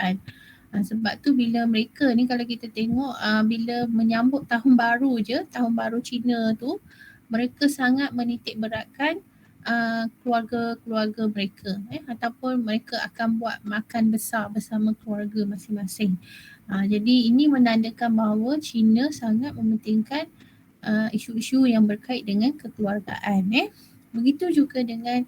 kekeluargaan. Sebab tu bila mereka ni kalau kita tengok bila menyambut tahun baru je, tahun baru Cina tu, mereka sangat menitik beratkan keluarga-keluarga mereka ataupun mereka akan buat makan besar bersama keluarga masing-masing. Jadi ini menandakan bahawa Cina sangat mementingkan isu-isu yang berkait dengan kekeluargaan. Begitu juga dengan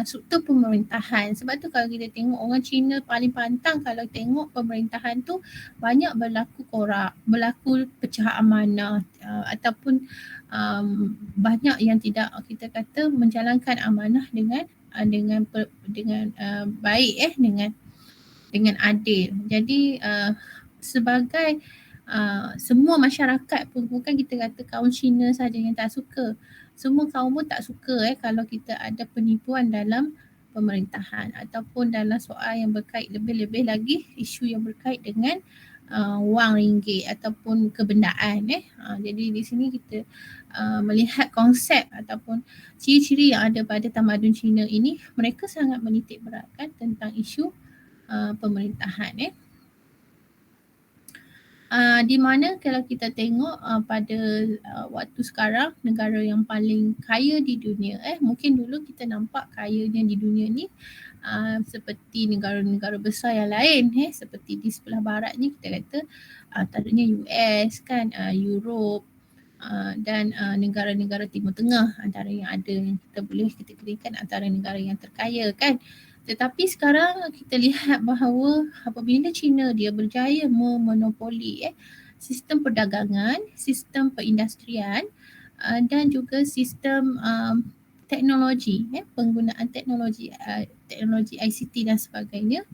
struktur pemerintahan. Sebab tu kalau kita tengok orang Cina paling pantang kalau tengok pemerintahan tu banyak berlaku korak, berlaku pecah amanah ataupun banyak yang tidak kita kata menjalankan amanah dengan baik dengan adil. Jadi sebagai semua masyarakat pun, bukan kita kata kaum Cina saja yang tak suka, semua kaum pun tak suka kalau kita ada penipuan dalam pemerintahan ataupun dalam soal yang berkait, lebih-lebih lagi isu yang berkait dengan wang ringgit ataupun kebendaan. Jadi di sini kita melihat konsep ataupun ciri-ciri yang ada pada tamadun Cina ini, mereka sangat menitik beratkan tentang isu pemerintahan. Di mana kalau kita tengok pada waktu sekarang negara yang paling kaya di dunia, mungkin dulu kita nampak kayanya di dunia ni seperti negara-negara besar yang lain, seperti di sebelah barat ni kita kata antaranya US kan, Europe dan negara-negara Timur Tengah antara yang ada yang kita boleh kategorikan antara negara yang terkaya kan. Tetapi sekarang kita lihat bahawa apabila China dia berjaya memonopoli sistem perdagangan, sistem perindustrian dan juga sistem teknologi, penggunaan teknologi ICT dan sebagainya,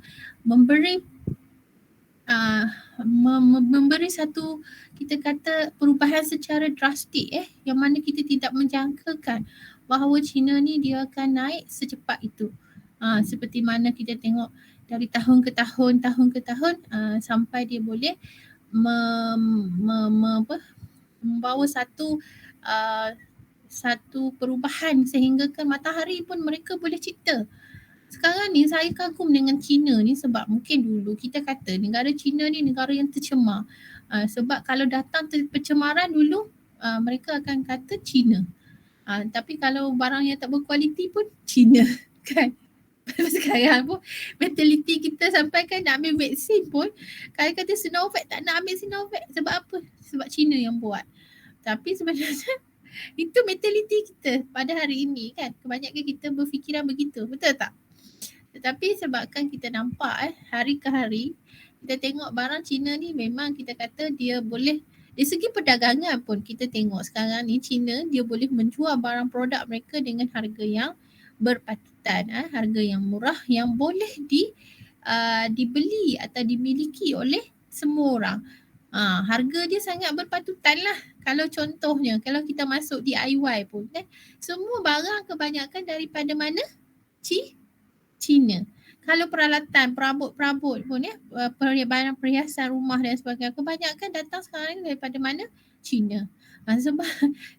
memberi satu kita kata perubahan secara drastik yang mana kita tidak menjangkakan bahawa China ni dia akan naik secepat itu. Seperti mana kita tengok dari tahun ke tahun sampai dia boleh membawa satu perubahan sehingga kan matahari pun mereka boleh cipta. Sekarang ni saya kagum dengan China ni sebab mungkin dulu kita kata negara China ni negara yang tercemar. Sebab kalau datang pencemaran dulu mereka akan kata China. Tapi kalau barang yang tak berkualiti pun China kan. Sekarang pun mentaliti kita sampai kan nak ambil vaksin pun kalau kata Sinovac tak nak ambil Sinovac. Sebab apa? Sebab China yang buat. Tapi sebenarnya itu mentaliti kita pada hari ini kan. Kebanyakan kita berfikiran begitu. Betul tak? Tetapi sebabkan kita nampak hari ke hari kita tengok barang China ni memang kita kata dia boleh dari segi perdagangan pun kita tengok sekarang ni China dia boleh menjual barang produk mereka dengan harga yang berpatutan, harga yang murah yang boleh dibeli atau dimiliki oleh semua orang. Harga dia sangat berpatutan lah. Kalau contohnya kalau kita masuk DIY pun semua barang kebanyakan daripada mana? China. Kalau peralatan, perabot-perabot pun barang perhiasan rumah dan sebagainya kebanyakan datang sekarang ni daripada mana? China. Sebab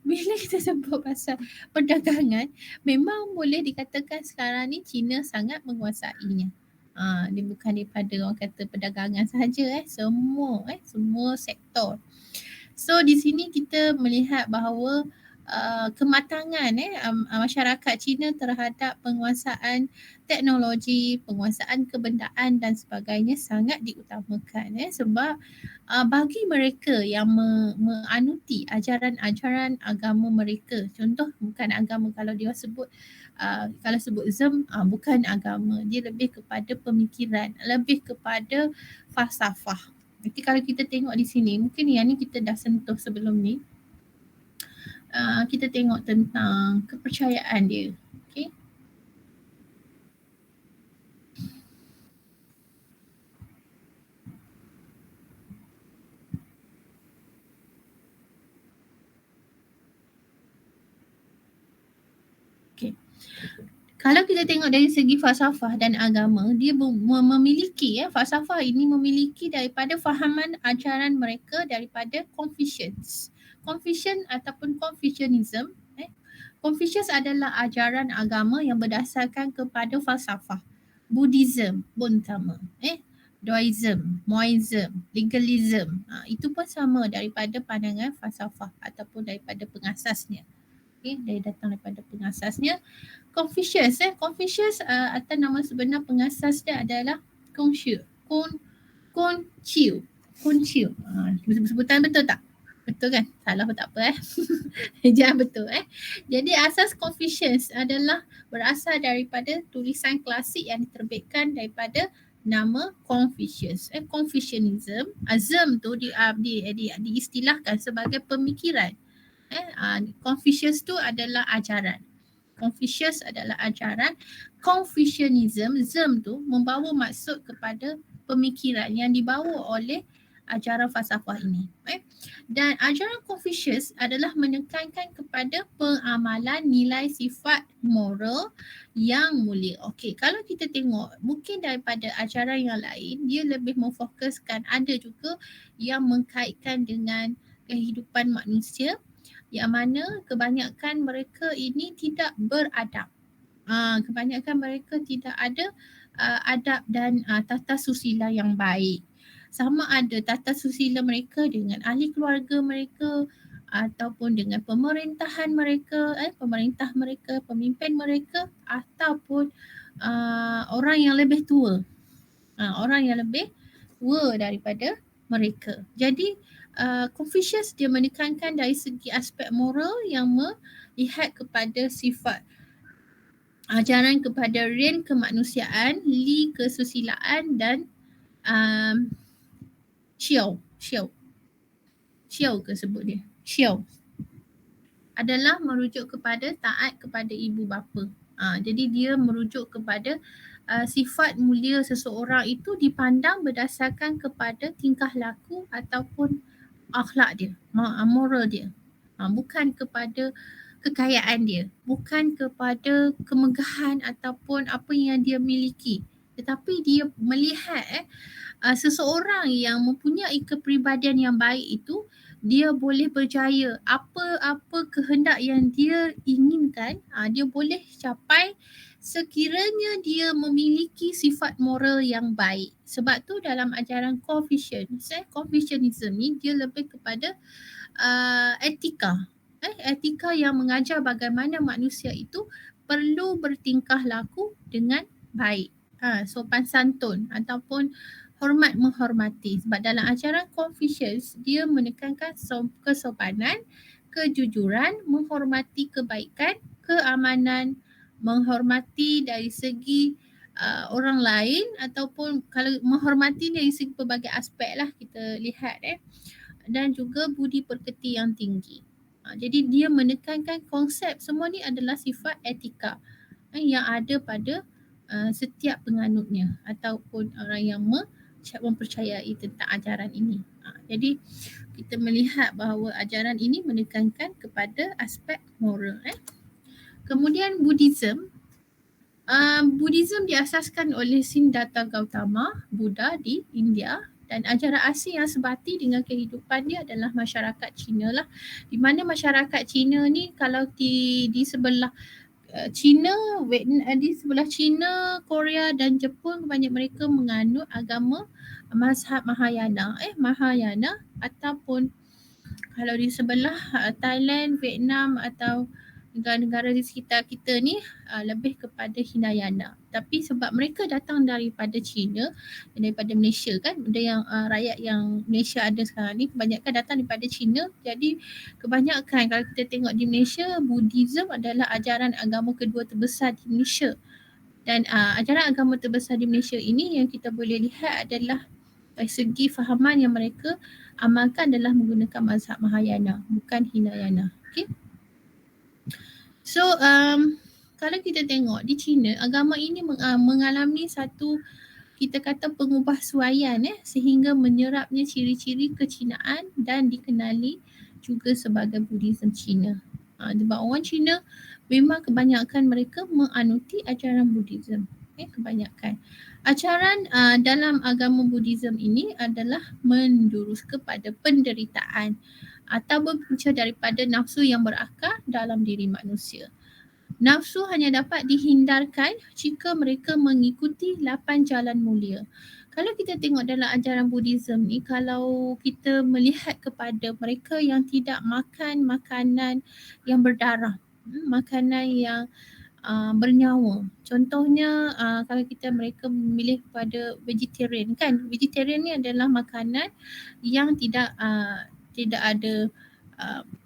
bila kita sebut pasal perdagangan memang boleh dikatakan sekarang ni China sangat menguasainya. Dia bukan daripada orang kata perdagangan sahaja semua sektor. So di sini kita melihat bahawa kematangan masyarakat Cina terhadap penguasaan teknologi, penguasaan kebendaan dan sebagainya sangat diutamakan sebab bagi mereka yang menganuti ajaran-ajaran agama mereka, contoh bukan agama kalau dia sebut kalau sebut Islam bukan agama, dia lebih kepada pemikiran, lebih kepada falsafah. Jadi kalau kita tengok di sini, mungkin yang ni kita dah sentuh sebelum ni. Kita tengok tentang kepercayaan dia. Okay. Okay. Kalau kita tengok dari segi falsafah dan agama, dia memiliki falsafah ini memiliki daripada fahaman ajaran mereka daripada Confucius. Confucian ataupun Confucianism. Confucius adalah ajaran agama yang berdasarkan kepada falsafah. Buddhism pun sama. Daoism, Moism, Legalism. Itu pun sama daripada pandangan falsafah ataupun daripada pengasasnya. Okay, dia datang daripada pengasasnya. Confucius, Confucius atau nama sebenar pengasas dia adalah Kongxiu. Kongqiu. Sebutan betul tak? Betul kan? Salah pun tak apa Jangan betul Jadi asas Confucius adalah berasal daripada tulisan klasik yang diterbitkan daripada nama Confucius. Confucianism, azam tu diistilahkan sebagai pemikiran. Confucius tu adalah ajaran. Confucius adalah ajaran. Confucianism, zem tu membawa maksud kepada pemikiran yang dibawa oleh ajaran falsafah ini. Dan ajaran Confucius adalah menekankan kepada pengamalan nilai sifat moral yang mulia. Okey, kalau kita tengok mungkin daripada ajaran yang lain dia lebih memfokuskan, ada juga yang mengkaitkan dengan kehidupan manusia yang mana kebanyakan mereka ini tidak beradab. Kebanyakan mereka tidak ada adab dan tata susila yang baik. Sama ada tata susila mereka dengan ahli keluarga mereka ataupun dengan pemerintahan mereka, pemerintah mereka, pemimpin mereka ataupun orang yang lebih tua. Orang yang lebih tua daripada mereka. Jadi Confucius dia menekankan dari segi aspek moral yang melihat kepada sifat ajaran kepada Ren kemanusiaan, Li kesusilaan dan Xiao ke sebut dia. Xiao adalah merujuk kepada taat kepada ibu bapa. Jadi dia merujuk kepada sifat mulia seseorang itu dipandang berdasarkan kepada tingkah laku ataupun akhlak dia, moral dia. Bukan kepada kekayaan dia, bukan kepada kemegahan ataupun apa yang dia miliki. Tetapi dia melihat seseorang yang mempunyai kepribadian yang baik itu, dia boleh berjaya apa-apa kehendak yang dia inginkan, dia boleh capai sekiranya dia memiliki sifat moral yang baik. Sebab tu dalam ajaran Confucianism ni dia lebih kepada etika. Etika yang mengajar bagaimana manusia itu perlu bertingkah laku dengan baik. Sopan santun ataupun hormat menghormati. Sebab dalam ajaran Confucius dia menekankan kesopanan, kejujuran, menghormati kebaikan, keamanan, menghormati dari segi orang lain ataupun kalau menghormati dari segi pelbagai aspek lah kita lihat dan juga budi pekerti yang tinggi. Jadi dia menekankan konsep semua ni adalah sifat etika yang ada pada setiap penganutnya ataupun orang yang mempercayai tentang ajaran ini. Jadi kita melihat bahawa ajaran ini menekankan kepada aspek moral. Kemudian Buddhism. Buddhism diasaskan oleh Siddhartha Gautama, Buddha di India, dan ajaran asing yang sebati dengan kehidupan dia adalah masyarakat Cina lah. Di mana masyarakat Cina ni kalau di sebelah China, di sebelah China, Korea dan Jepun banyak mereka menganut agama mazhab Mahayana. Mahayana ataupun kalau di sebelah Thailand, Vietnam atau negara-negara di sekitar kita ni lebih kepada Hinayana. Tapi sebab mereka datang daripada China dan daripada Malaysia kan, ada yang rakyat yang Malaysia ada sekarang ni kebanyakan datang daripada China. Jadi kebanyakan kalau kita tengok di Malaysia, Buddhism adalah ajaran agama kedua terbesar di Malaysia. Dan ajaran agama terbesar di Malaysia ini yang kita boleh lihat adalah dari segi fahaman yang mereka amalkan adalah menggunakan mazhab Mahayana, bukan Hinayana. Okay. So kalau kita tengok di China, agama ini mengalami satu kita kata pengubahsuaian sehingga menyerapnya ciri-ciri kecinaan dan dikenali juga sebagai Buddhism Cina. Sebab orang Cina memang kebanyakan mereka menganuti ajaran Buddhism. Kebanyakan. Ajaran dalam agama Buddhism ini adalah menjurus kepada penderitaan atau berpunca daripada nafsu yang berakar dalam diri manusia. Nafsu hanya dapat dihindarkan jika mereka mengikuti 8 jalan mulia. Kalau kita tengok dalam ajaran Buddhism ni, kalau kita melihat kepada mereka yang tidak makan makanan yang berdarah, makanan yang bernyawa. Contohnya kalau mereka memilih pada vegetarian kan. Vegetarian ni adalah makanan yang tidak ada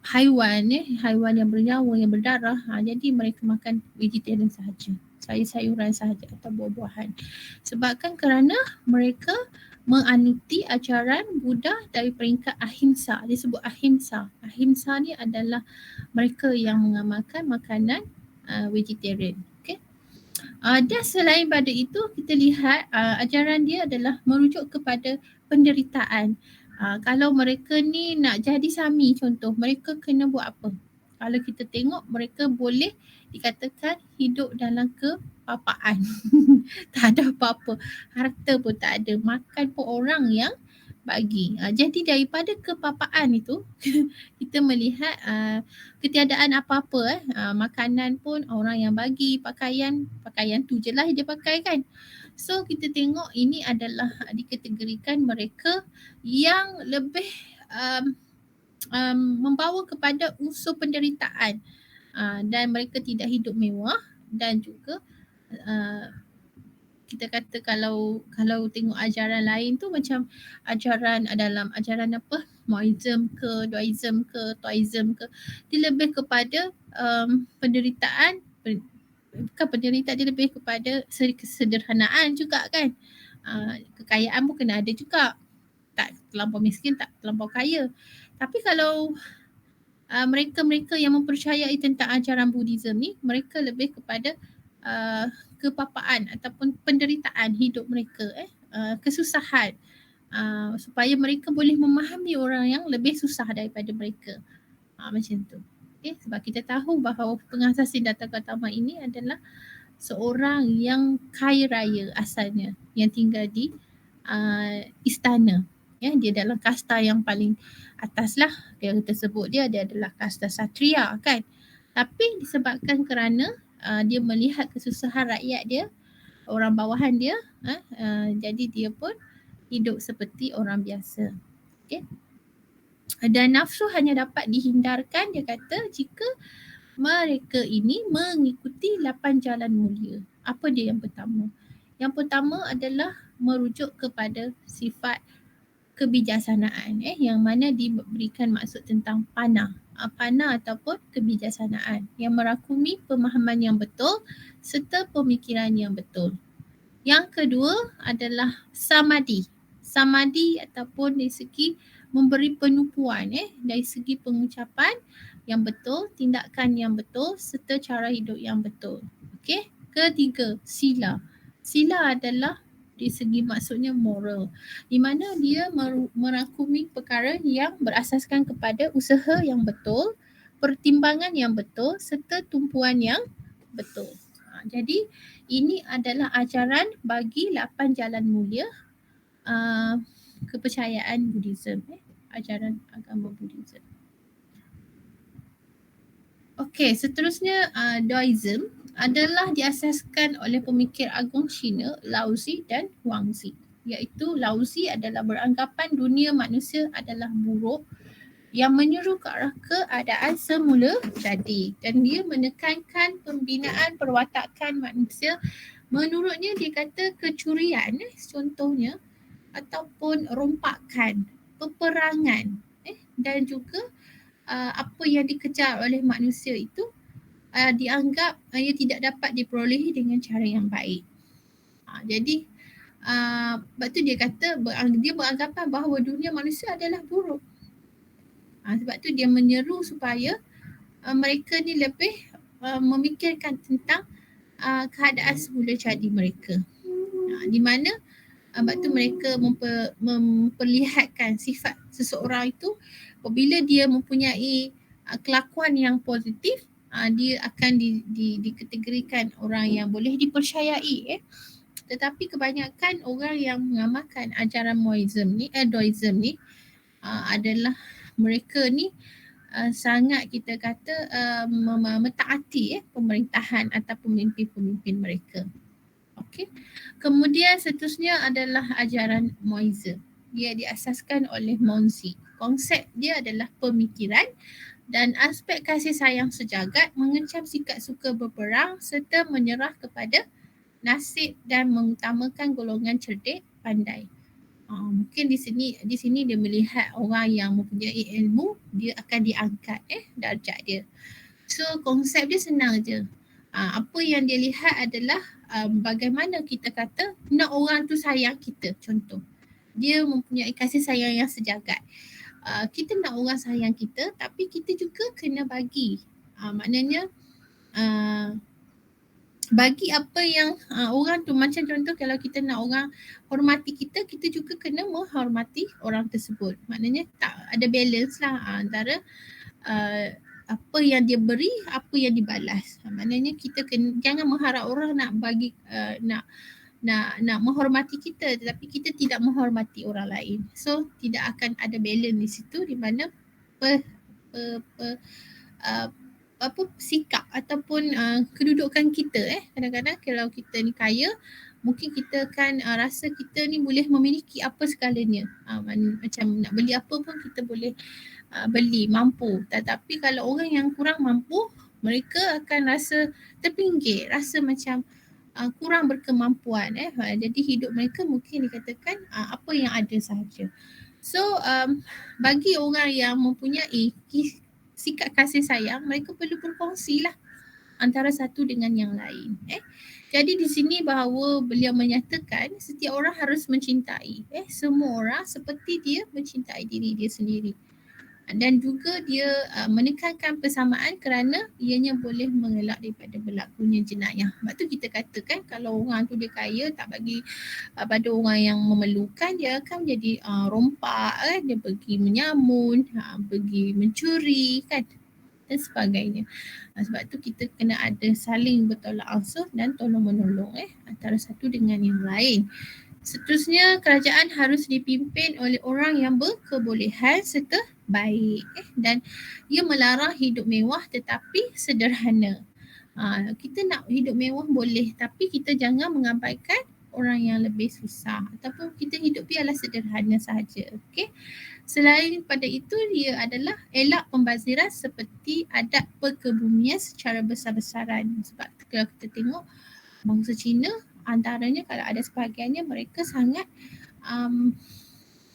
haiwan haiwan yang bernyawa, yang berdarah. Jadi mereka makan vegetarian sahaja, sayur-sayuran sahaja atau buah-buahan. Sebabkan kerana mereka menganuti ajaran Buddha dari peringkat ahimsa. Dia sebut ahimsa. Ahimsa ni adalah mereka yang mengamalkan makanan vegetarian. Okay. Dan selain pada itu, kita lihat ajaran dia adalah merujuk kepada penderitaan. Kalau mereka ni nak jadi sami contoh, mereka kena buat apa? Kalau kita tengok, mereka boleh dikatakan hidup dalam kepapaan. Tak ada apa-apa, harta pun tak ada, makan pun orang yang bagi. Jadi daripada kepapaan itu kita melihat ketiadaan apa-apa makanan pun orang yang bagi, pakaian tu je lah dia pakai kan. So kita tengok ini adalah dikategorikan mereka yang lebih membawa kepada unsur penderitaan, dan mereka tidak hidup mewah, dan juga kita kata kalau tengok ajaran lain tu macam ajaran dalam ajaran apa, Moism ke, Daoism ke, Taoism ke, dia lebih kepada penderitaan, bukan penderitaan, dia lebih kepada kesederhanaan juga kan. Kekayaan pun kena ada juga, tak terlampau miskin, tak terlampau kaya. Tapi kalau mereka-mereka yang mempercayai tentang ajaran Buddhism ni, mereka lebih kepada kepapaan ataupun penderitaan hidup mereka, kesusahan, supaya mereka boleh memahami orang yang lebih susah daripada mereka, macam tu. Okay, sebab kita tahu bahawa pengasas Siddhartha Gautama ini adalah seorang yang kaya raya asalnya, yang tinggal di istana. Dia dalam kasta yang paling atas lah. Kita sebut dia adalah kasta Satria kan. Tapi disebabkan kerana dia melihat kesusahan rakyat dia, orang bawahan dia, jadi dia pun hidup seperti orang biasa. Okay. Dan nafsu hanya dapat dihindarkan, dia kata, jika mereka ini mengikuti 8 jalan mulia. Apa dia yang pertama? Yang pertama adalah merujuk kepada sifat kebijaksanaan, yang mana diberikan maksud tentang pana. Pana ataupun kebijaksanaan yang merakumi pemahaman yang betul serta pemikiran yang betul. Yang kedua adalah samadhi. Samadhi ataupun dari segi memberi penupuan, dari segi pengucapan yang betul, tindakan yang betul serta cara hidup yang betul. Okey. Ketiga, sila. Sila adalah di segi maksudnya moral, di mana dia merakumi perkara yang berasaskan kepada usaha yang betul, pertimbangan yang betul serta tumpuan yang betul. Jadi ini adalah ajaran bagi 8 jalan mulia kepercayaan Buddhism, ajaran agama Buddhism. Okey, seterusnya Daoism adalah diasaskan oleh pemikir agung Cina Laozi dan Huangzi. Iaitu Laozi adalah beranggapan dunia manusia adalah buruk yang menyeru ke arah keadaan semula jadi, dan dia menekankan pembinaan perwatakan manusia. Menurutnya dia kata kecurian contohnya, ataupun rompakan, peperangan, dan juga apa yang dikejar oleh manusia itu dianggap ia tidak dapat diperolehi dengan cara yang baik. Jadi sebab tu dia kata dia beranggapan bahawa dunia manusia adalah buruk. Sebab tu dia menyeru supaya mereka ni lebih memikirkan tentang keadaan semula jadi mereka. Di mana sebab tu mereka memperlihatkan sifat seseorang itu apabila dia mempunyai kelakuan yang positif, dia akan dikategorikan orang yang boleh dipercayai. Tetapi kebanyakan orang yang mengamalkan ajaran Moism ni, Daoism ni adalah mereka ni sangat kita kata mentaati pemerintahan atau pemimpin-pemimpin mereka. Okey. Kemudian seterusnya adalah ajaran Moise. Dia diasaskan oleh Monzi. Konsep dia adalah pemikiran dan aspek kasih sayang sejagat, mengecam sikap suka berperang serta menyerah kepada nasib dan mengutamakan golongan cerdik pandai. Mungkin di sini dia melihat orang yang mempunyai ilmu, dia akan diangkat darjat dia. So konsep dia senang je. Apa yang dia lihat adalah bagaimana kita kata nak orang tu sayang kita. Contoh, dia mempunyai kasih sayang yang sejagat. Kita nak orang sayang kita, tapi kita juga kena bagi. Maknanya bagi apa yang orang tu, macam contoh kalau kita nak orang hormati kita, kita juga kena menghormati orang tersebut. Maknanya tak ada balance lah antara apa yang dia beri, apa yang dibalas. Maknanya kita kena, jangan mengharap orang nak bagi nak menghormati kita tetapi kita tidak menghormati orang lain. So tidak akan ada balance di situ, di mana sikap ataupun kedudukan kita kadang-kadang kalau kita ni kaya, mungkin kita kan rasa kita ni boleh memiliki apa segalanya. Macam nak beli apa pun kita boleh beli, mampu. Tetapi kalau orang yang kurang mampu, mereka akan rasa terpinggir, rasa macam kurang berkemampuan. Jadi hidup mereka mungkin dikatakan apa yang ada sahaja. So bagi orang yang mempunyai sikap kasih sayang, mereka perlu berkongsi lah antara satu dengan yang lain. Jadi di sini bahawa beliau menyatakan setiap orang harus mencintai semua orang seperti dia mencintai diri dia sendiri. Dan juga dia menekankan persamaan kerana ianya boleh mengelak daripada berlakunya jenayah. Sebab tu kita katakan kalau orang tu dia kaya, tak bagi pada orang yang memerlukan, dia akan menjadi rompak, dia pergi menyamun, pergi mencuri kan, dan sebagainya. Sebab tu kita kena ada saling bertolak ansur dan tolong menolong antara satu dengan yang lain. Seterusnya, kerajaan harus dipimpin oleh orang yang berkebolehan serta baik dan ia melarang hidup mewah tetapi sederhana. Kita nak hidup mewah boleh, tapi kita jangan mengabaikan orang yang lebih susah, ataupun kita hidup biarlah sederhana sahaja. Okey. Selain pada itu, dia adalah elak pembaziran seperti adat perkebumian secara besar-besaran. Sebab kalau kita tengok bangsa Cina, antaranya kalau ada sebahagiannya mereka sangat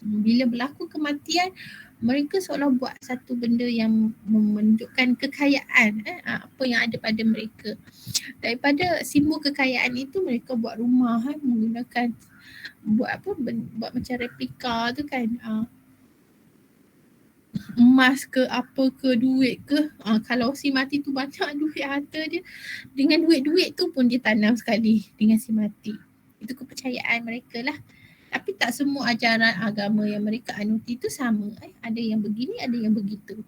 bila berlaku kematian, mereka seolah buat satu benda yang menunjukkan kekayaan apa yang ada pada mereka. Daripada simbol kekayaan itu, mereka buat rumah menggunakan buat macam replika tu kan, emas ke apa ke, duit ke. Kalau si mati tu banyak duit harta dia, dengan duit-duit tu pun dia tanam sekali dengan si mati. Itu kepercayaan mereka lah. Tapi tak semua ajaran agama yang mereka anuti tu sama. Ada yang begini, ada yang begitu.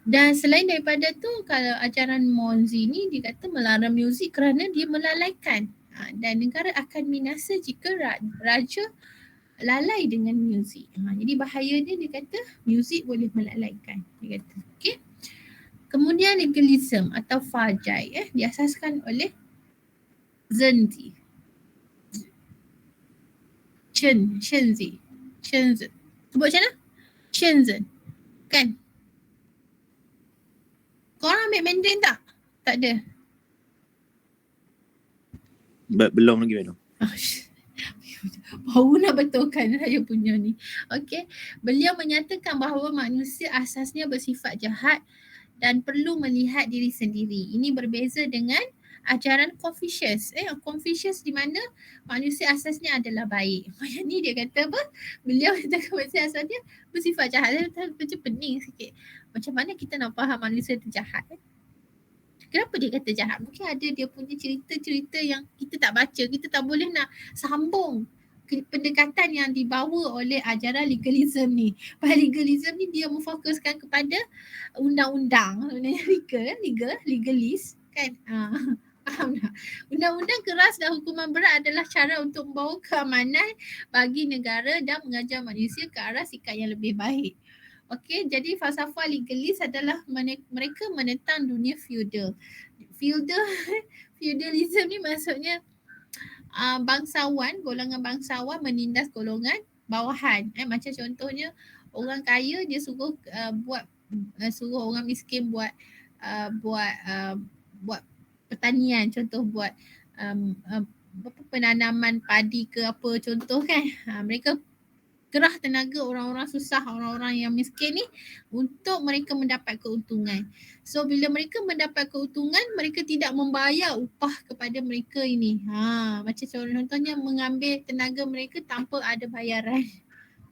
Dan selain daripada tu, kalau ajaran Monzi ni dia kata melarang muzik kerana dia melalaikan. Dan negara akan binasa jika raja lalai dengan muzik. Jadi bahaya dia kata muzik boleh melalaikan. Dia kata. Okay. Kemudian legalism atau fajai diasaskan oleh Zenzi. Shenzhen. Sebut macam mana? Shenzhen. Kan? Korang ambil Mandarin tak? Tak ada. Belum lagi madam. Baru nak betulkan saya punya ni. Okey. Beliau menyatakan bahawa manusia asasnya bersifat jahat dan perlu melihat diri sendiri. Ini berbeza dengan ajaran Confucius. Confucius di mana manusia asasnya adalah baik. Yang ni dia kata apa? Beliau kata manusia asasnya bersifat jahat. Macam pening sikit. Macam mana kita nak faham manusia tu jahat? Kenapa dia kata jahat? Mungkin ada dia punya cerita-cerita yang kita tak baca. Kita tak boleh nak sambung pendekatan yang dibawa oleh ajaran legalism ni. Pasal legalism ni dia memfokuskan kepada undang-undang. Sebenarnya legalis kan. Faham tak? Undang-undang keras dan hukuman berat adalah cara untuk membawa keamanan bagi negara dan mengajar manusia ke arah sikap yang lebih baik. Okey, jadi falsafah legalis adalah mereka menentang dunia feudal. Feudalism ni maksudnya bangsawan, golongan bangsawan menindas golongan bawahan. Macam contohnya orang kaya dia suruh suruh orang miskin buat pertanian, contoh buat penanaman padi ke apa contoh kan. Mereka gerah tenaga orang-orang susah, orang-orang yang miskin ni untuk mereka mendapat keuntungan. So bila mereka mendapat keuntungan, mereka tidak membayar upah kepada mereka ini. Macam contohnya mengambil tenaga mereka tanpa ada bayaran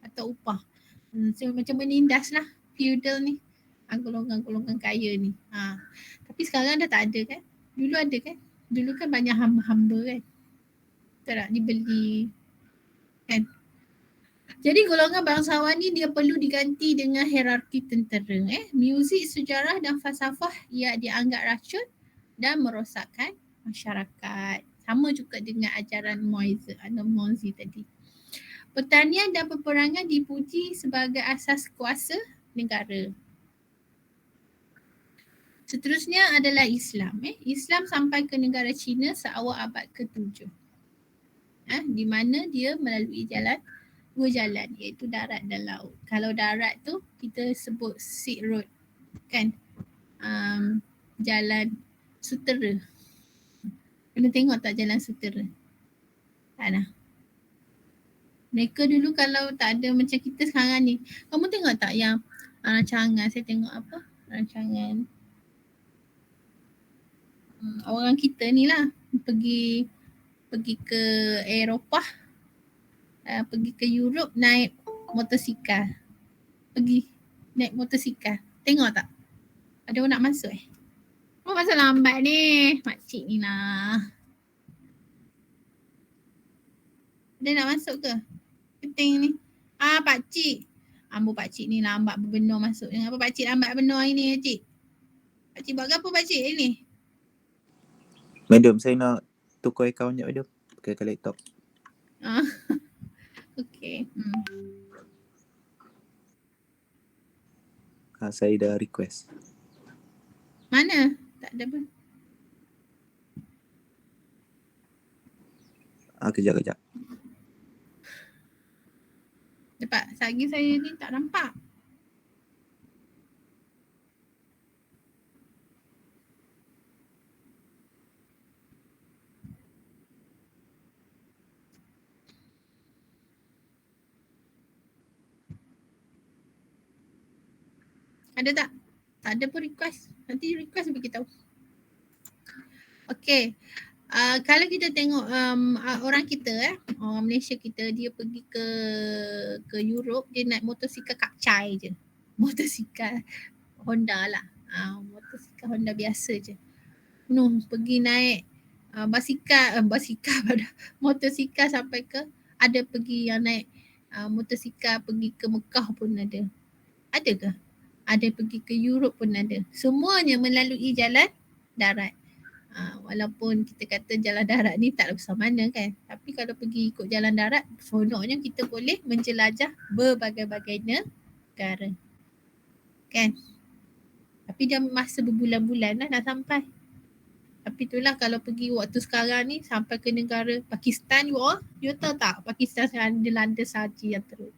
atau upah. So macam menindas lah feudal ni, golongan-golongan kaya ni. Tapi sekarang dah tak ada kan? Dulu ada kan? Dulu kan banyak hamba-hamba kan? Tak dibeli kan? Jadi golongan bangsawan ni dia perlu diganti dengan hierarki tentera. Muzik, sejarah dan falsafah ia dianggap racun dan merosakkan masyarakat. Sama juga dengan ajaran Mozi tadi. Pertanian dan peperangan dipuji sebagai asas kuasa negara. Seterusnya adalah Islam. Islam sampai ke negara China seawal abad ke-7. Di mana dia melalui dua jalan, iaitu darat dan laut. Kalau darat tu kita sebut Silk Road kan, jalan sutera. Pernah tengok tak jalan sutera? Tak nak. Mereka dulu kalau tak ada macam kita sekarang ni, kamu tengok tak yang rancangan, saya tengok apa rancangan orang kita ni lah pergi ke Eropah, pergi ke Europe naik motosikal. Pergi naik motosikal. Tengok tak? Ada orang nak masuk Oh, masuk lambat ni. Makcik ni lah. Ada nak masuk ke? Penting ni. Pakcik. Ambo pakcik ni lambat berbenar masuk. Apa pakcik lambat benar hari ni, cik? Pakcik buat apa pakcik hari ni? Madam, saya nak tukar akaun je, madam. Pakai ke laptop. Okay. Saya dah request. Mana? Tak ada pun. Kejap. Cepat. Sagi saya ni tak nampak. Ada tak? Tak ada pun request. Nanti request bagi tahu. Okay. Kalau kita tengok orang kita orang Malaysia kita, dia pergi ke Europe, dia naik motosikal kapcai je. Motosikal Honda lah. Motosikal Honda biasa je. Pergi naik motosikal sampai ke, ada pergi yang naik motosikal pergi ke Mekah pun ada. Ada ke? Ada pergi ke Europe pun ada. Semuanya melalui jalan darat. Walaupun kita kata jalan darat ni tak besar mana kan, tapi kalau pergi ikut jalan darat, seronoknya kita boleh menjelajah berbagai-bagai negara kan. Tapi dia masa berbulan-bulan lah nak sampai. Tapi itulah kalau pergi waktu sekarang ni sampai ke negara Pakistan, you tahu tak Pakistan sekarang dia landa saji yang teruk.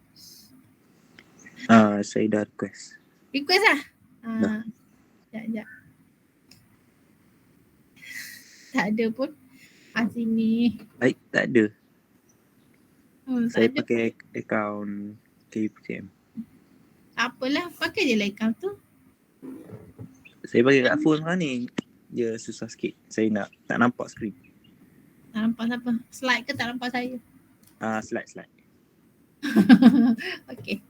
Saya dah request. Request lah? Sekejap. Tak ada pun. Sini. Baik, tak ada. Saya tak ada pakai akaun KUPTM. Tak apalah, pakai je lah akaun tu. Saya pakai kat phone sekarang ni. Dia susah sikit. Saya tak nampak skrin. Tak nampak siapa? Slide ke tak nampak saya? Slide. Okay.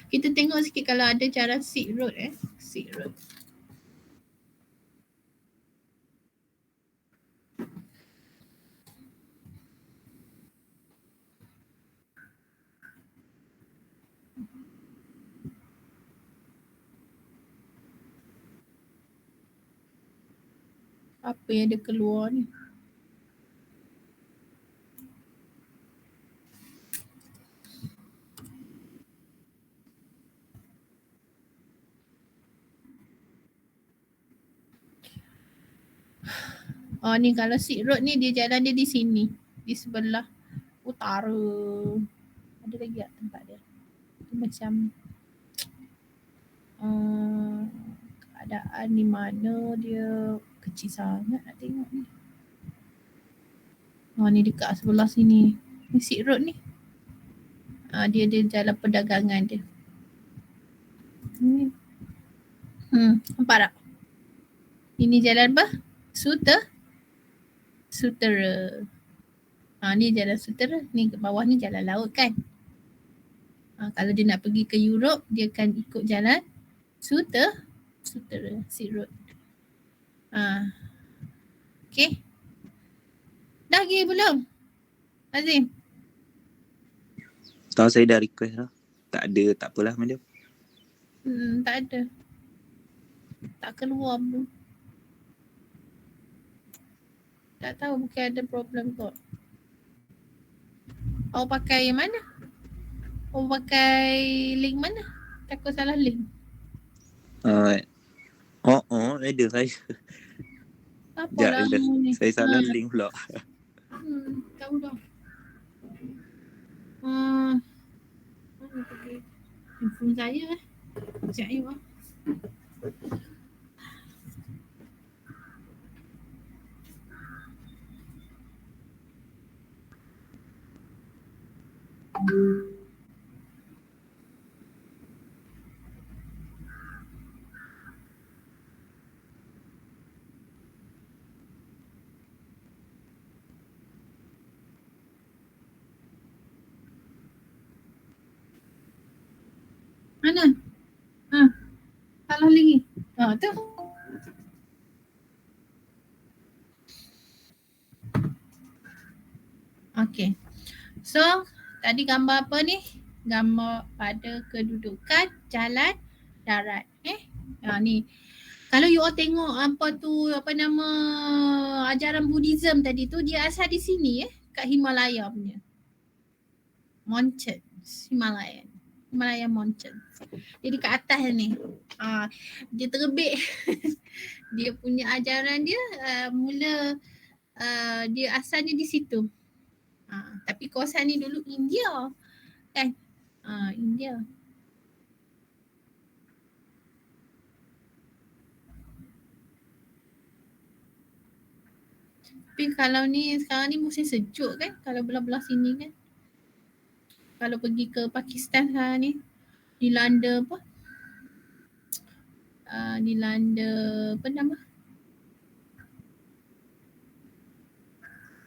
Kita tengok sikit kalau ada jalan Silk Road Silk Road. Apa yang dia keluar ni? Oh ni kalau Silk Road ni dia jalan dia di sini. Di sebelah utara. Ada lagi tak tempat dia? Dia macam keadaan di mana dia kecil sangat nak tengok ni. Oh ni dekat sebelah sini. Ni Silk Road ni. Dia jalan perdagangan dia. Ni. Nampak tak? Ini jalan apa? Sutera. Ni jalan Sutera. Ni ke bawah ni jalan laut kan. Kalau dia nak pergi ke Europe, dia akan ikut jalan Sutera, Silk Road. Okay. Dah pergi belum? Azim? Tahu saya dah request lah. Tak ada, tak apalah Madam. Tak ada. Tak keluar pun. Tak tahu, mungkin ada problem kot. Awak pakai yang mana? Awak pakai link mana? Takut salah link. Ada saya. Apa lama ni? Saya salah link pula. Tahu dah. Mana pergi? Handphone saya sekejap you Mana? Salah lagi. Tu. Okay. So, tadi gambar apa ni? Gambar pada kedudukan jalan darat. Ni. Kalau you all tengok ajaran Buddhism tadi tu, dia asal di sini kat Himalaya punya. Mountains, Himalaya Mountains. Dia dekat atas ni. Dia terbit. Dia punya ajaran dia mula dia asalnya di situ. Tapi kawasan ni dulu India kan. India. Tapi kalau ni sekarang ni musim sejuk kan, kalau belah-belah sini kan. Kalau pergi ke Pakistan sekarang ni, dilanda apa?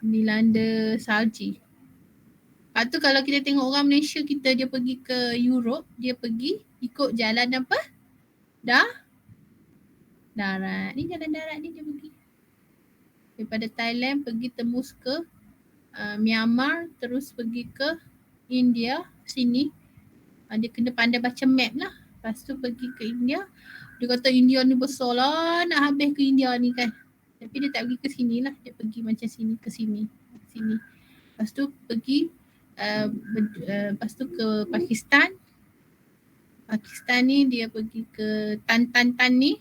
Dilanda salji. Lepas tu kalau kita tengok orang Malaysia kita, dia pergi ke Europe, dia pergi ikut jalan apa? Darat. Ni jalan darat ni dia pergi. Daripada Thailand pergi tembus ke Myanmar, terus pergi ke India sini. Dia kena pandai baca map lah. Lepas tu pergi ke India. Dia kata India ni besar lah, nak habis ke India ni kan. Tapi dia tak pergi ke sini lah. Dia pergi macam sini ke sini. Lepas tu pergi lepas tu ke Pakistan. Pakistan ni dia pergi ke Tan ni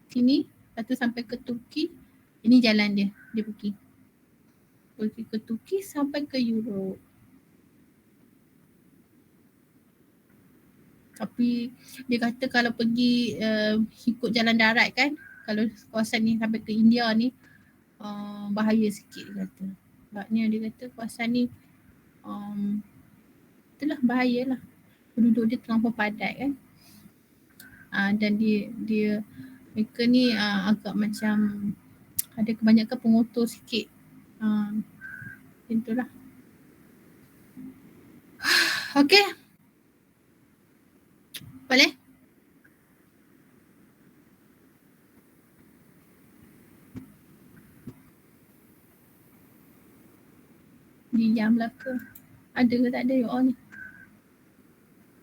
sini. Lepas tu sampai ke Turki. Ini jalan dia pergi ke Turki sampai ke Europe. Tapi dia kata kalau pergi ikut jalan darat kan, kalau kawasan ni sampai ke India ni bahaya sikit dia kata. Sebabnya dia kata kawasan ni itulah bahaya lah. Penduduk dia terlampau padat kan. Dan dia mereka ni agak macam ada kebanyakan pengotor sikit. Itulah. Okay. Boleh? Diam lah ke? Ada ke tak ada you all ni?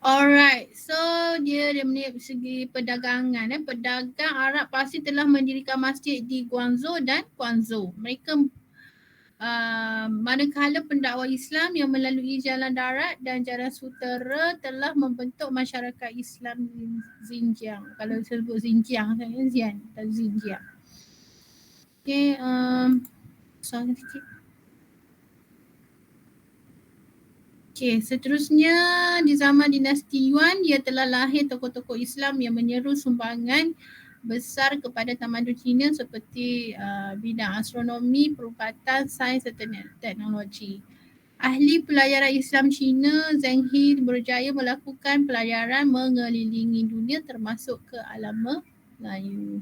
Alright, so dia melihat segi perdagangan. Pedagang Arab Parsi telah mendirikan masjid di Guangzhou dan Guangzhou. Mereka manakala pendakwa Islam yang melalui jalan darat dan jalan sutera telah membentuk masyarakat Islam Xinjiang. Kalau disebut Xinjiang, saya Xinjiang. Okay, Soalan sikit. Okey, seterusnya di zaman dinasti Yuan, dia telah lahir tokoh-tokoh Islam yang menyeru sumbangan besar kepada tamadun Cina seperti bidang astronomi, perubatan, sains dan teknologi. Ahli pelayaran Islam Cina Zheng He berjaya melakukan pelayaran mengelilingi dunia termasuk ke alam Melayu.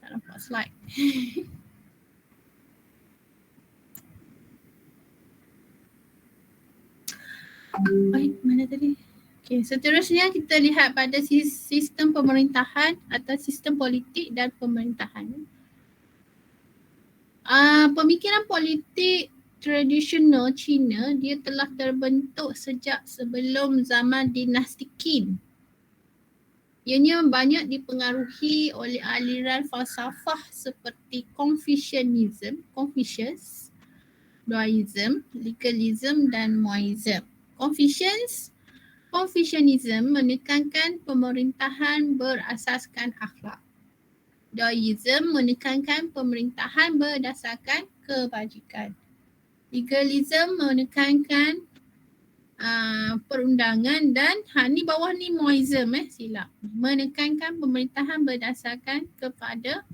Tak nampak slide. Mana tadi? Okay, seterusnya kita lihat pada sistem pemerintahan atau sistem politik dan pemerintahan. Pemikiran politik tradisional Cina dia telah terbentuk sejak sebelum zaman dinasti Qin. Ianya banyak dipengaruhi oleh aliran falsafah seperti Confucianism, Daoism, legalism dan Moism. Confucianism menekankan pemerintahan berasaskan akhlak. Daoism menekankan pemerintahan berdasarkan kebajikan. Legalism menekankan perundangan dan ni bawah ni Moism silap. Menekankan pemerintahan berdasarkan kepada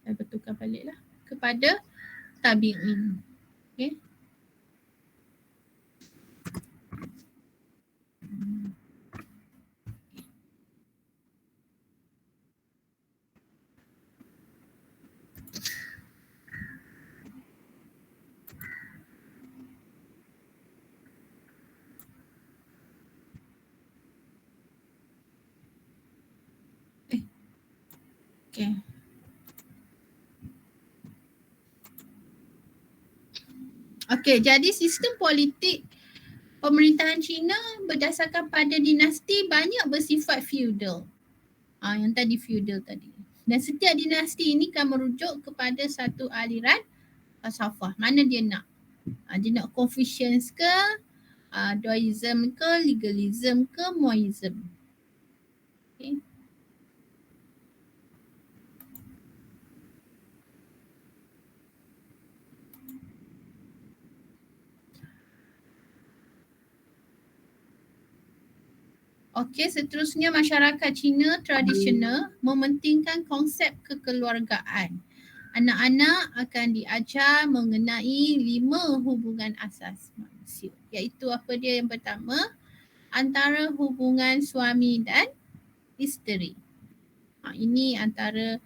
betulkan baliklah kepada tabi'in. Okey. Okay. Okey, jadi sistem politik pemerintahan Cina berdasarkan pada dinasti banyak bersifat feudal. Yang tadi feudal tadi. Dan setiap dinasti ini kan merujuk kepada satu aliran falsafah. Mana dia nak? Dia nak Confucians ke, Daoism ke, legalism ke, Moism. Okay. Okey, seterusnya masyarakat Cina tradisional mementingkan konsep kekeluargaan. Anak-anak akan diajar mengenai 5 hubungan asas manusia. Iaitu apa dia yang pertama? Antara hubungan suami dan isteri. Ini antara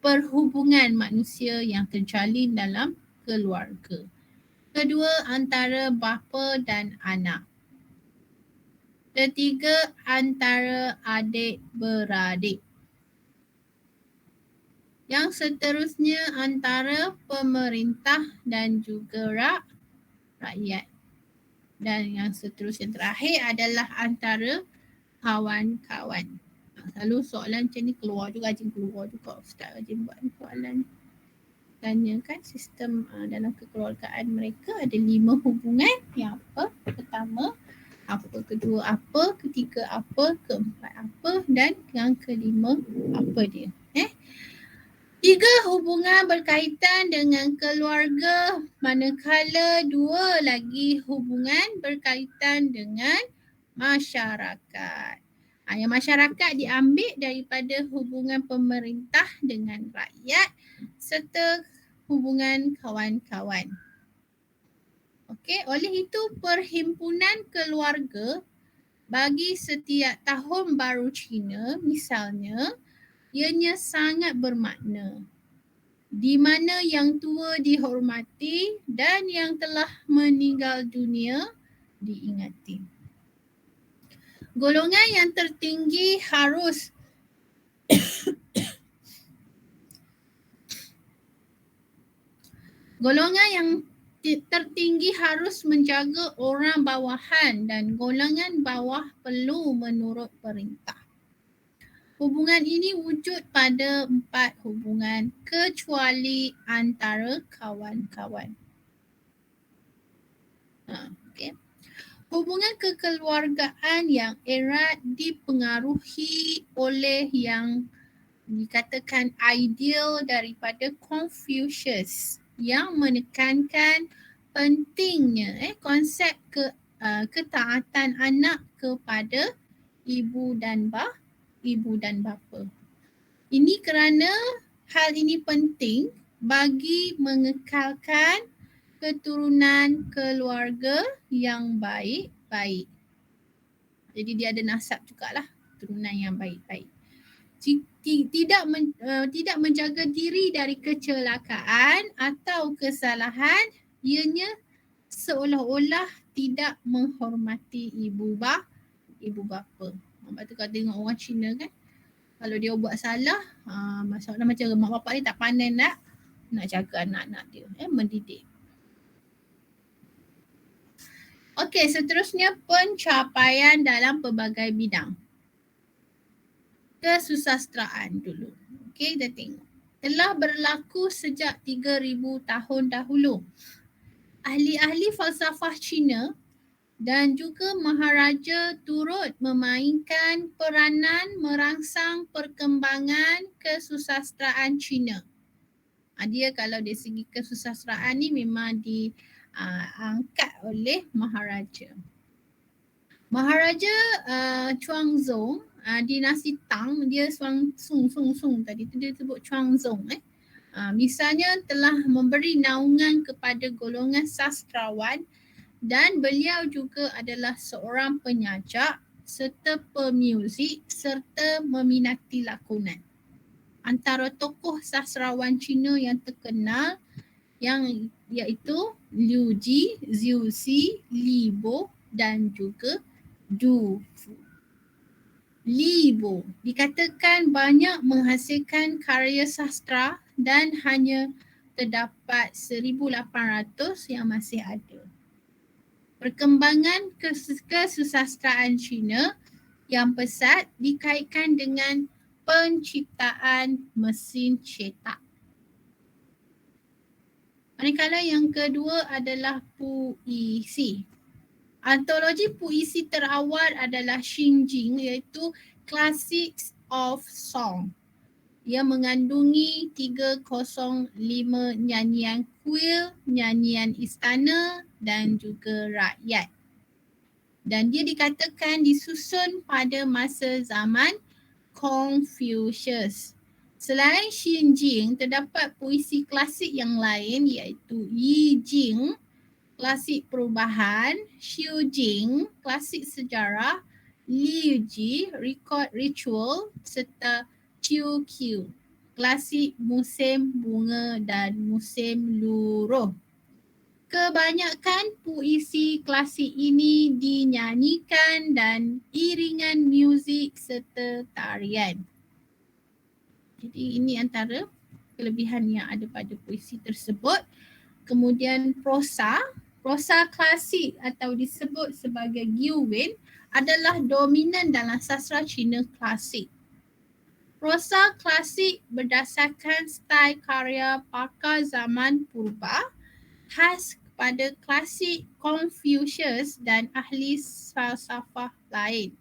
perhubungan manusia yang terjalin dalam keluarga. Kedua, antara bapa dan anak. Ketiga, antara adik-beradik. Yang seterusnya antara pemerintah dan juga rakyat. Dan yang seterusnya terakhir adalah antara kawan-kawan. Selalu soalan macam ni keluar juga Ustaz rajin buat soalan. Tanyakan sistem dalam kekeluargaan mereka ada 5 hubungan. Yang apa? Pertama, apa, kedua apa, ketiga apa, keempat apa dan yang kelima apa dia. 3 hubungan berkaitan dengan keluarga, manakala 2 lagi hubungan berkaitan dengan masyarakat. Yang masyarakat diambil daripada hubungan pemerintah dengan rakyat serta hubungan kawan-kawan. Okey, oleh itu perhimpunan keluarga bagi setiap tahun baru Cina misalnya ianya sangat bermakna di mana yang tua dihormati dan yang telah meninggal dunia diingati. Golongan yang tertinggi harus menjaga orang bawahan dan golongan bawah perlu menurut perintah. Hubungan ini wujud pada 4 hubungan kecuali antara kawan-kawan. Okay. Hubungan kekeluargaan yang erat dipengaruhi oleh yang dikatakan ideal daripada Confucius yang menekankan pentingnya konsep ketaatan anak kepada ibu dan bapa. Ini kerana hal ini penting bagi mengekalkan keturunan keluarga yang baik-baik. Jadi dia ada nasab jugalah, keturunan yang baik-baik. Tidak menjaga diri dari kecelakaan atau kesalahan, ianya seolah-olah tidak menghormati ibu bapa. Sebab tu kalau tengok orang Cina kan, kalau dia buat salah, masalah macam mak bapak ni tak pandai nak jaga anak-anak dia, mendidik. Okey, seterusnya pencapaian dalam pelbagai bidang. Kesusasteraan dulu. Okey, kita tengok. Telah berlaku sejak 3,000 tahun dahulu. Ahli-ahli falsafah Cina dan juga maharaja turut memainkan peranan merangsang perkembangan kesusasteraan Cina. Dia kalau dari segi kesusasteraan ni memang diangkat oleh maharaja. Maharaja Chuangzong, dinasti Tang, dia Sung tadi tu dia sebut Chuangzong. Misalnya telah memberi naungan kepada golongan sastrawan dan beliau juga adalah seorang penyajak serta pemuzik serta meminati lakonan. Antara tokoh sastrawan Cina yang terkenal yang iaitu Liu Ji, Zhu Xi, Li Bo dan juga Du Fu. Li Bo dikatakan banyak menghasilkan karya sastra dan hanya terdapat 1,800 yang masih ada. Perkembangan kesusasteraan Cina yang pesat dikaitkan dengan penciptaan mesin cetak. Manakala yang kedua adalah puisi. Antologi puisi terawal adalah Xinjing, iaitu Classics of Song. Ia mengandungi 305 nyanyian kuil, nyanyian istana dan juga rakyat. Dan dia dikatakan disusun pada masa zaman Confucius. Selain Xinjing, terdapat puisi klasik yang lain iaitu Yi Jing, klasik perubahan, Xiu Jing, klasik sejarah, Liu Ji, rekod ritual serta Chiu Qiu, klasik musim bunga dan musim luruh. Kebanyakan puisi klasik ini dinyanyikan dan iringan muzik serta tarian. Jadi ini antara kelebihan yang ada pada puisi tersebut. Kemudian prosa klasik atau disebut sebagai Guwen adalah dominan dalam sastra Cina klasik. Prosa klasik berdasarkan style karya pakar zaman purba khas kepada klasik Confucius dan ahli falsafah lain.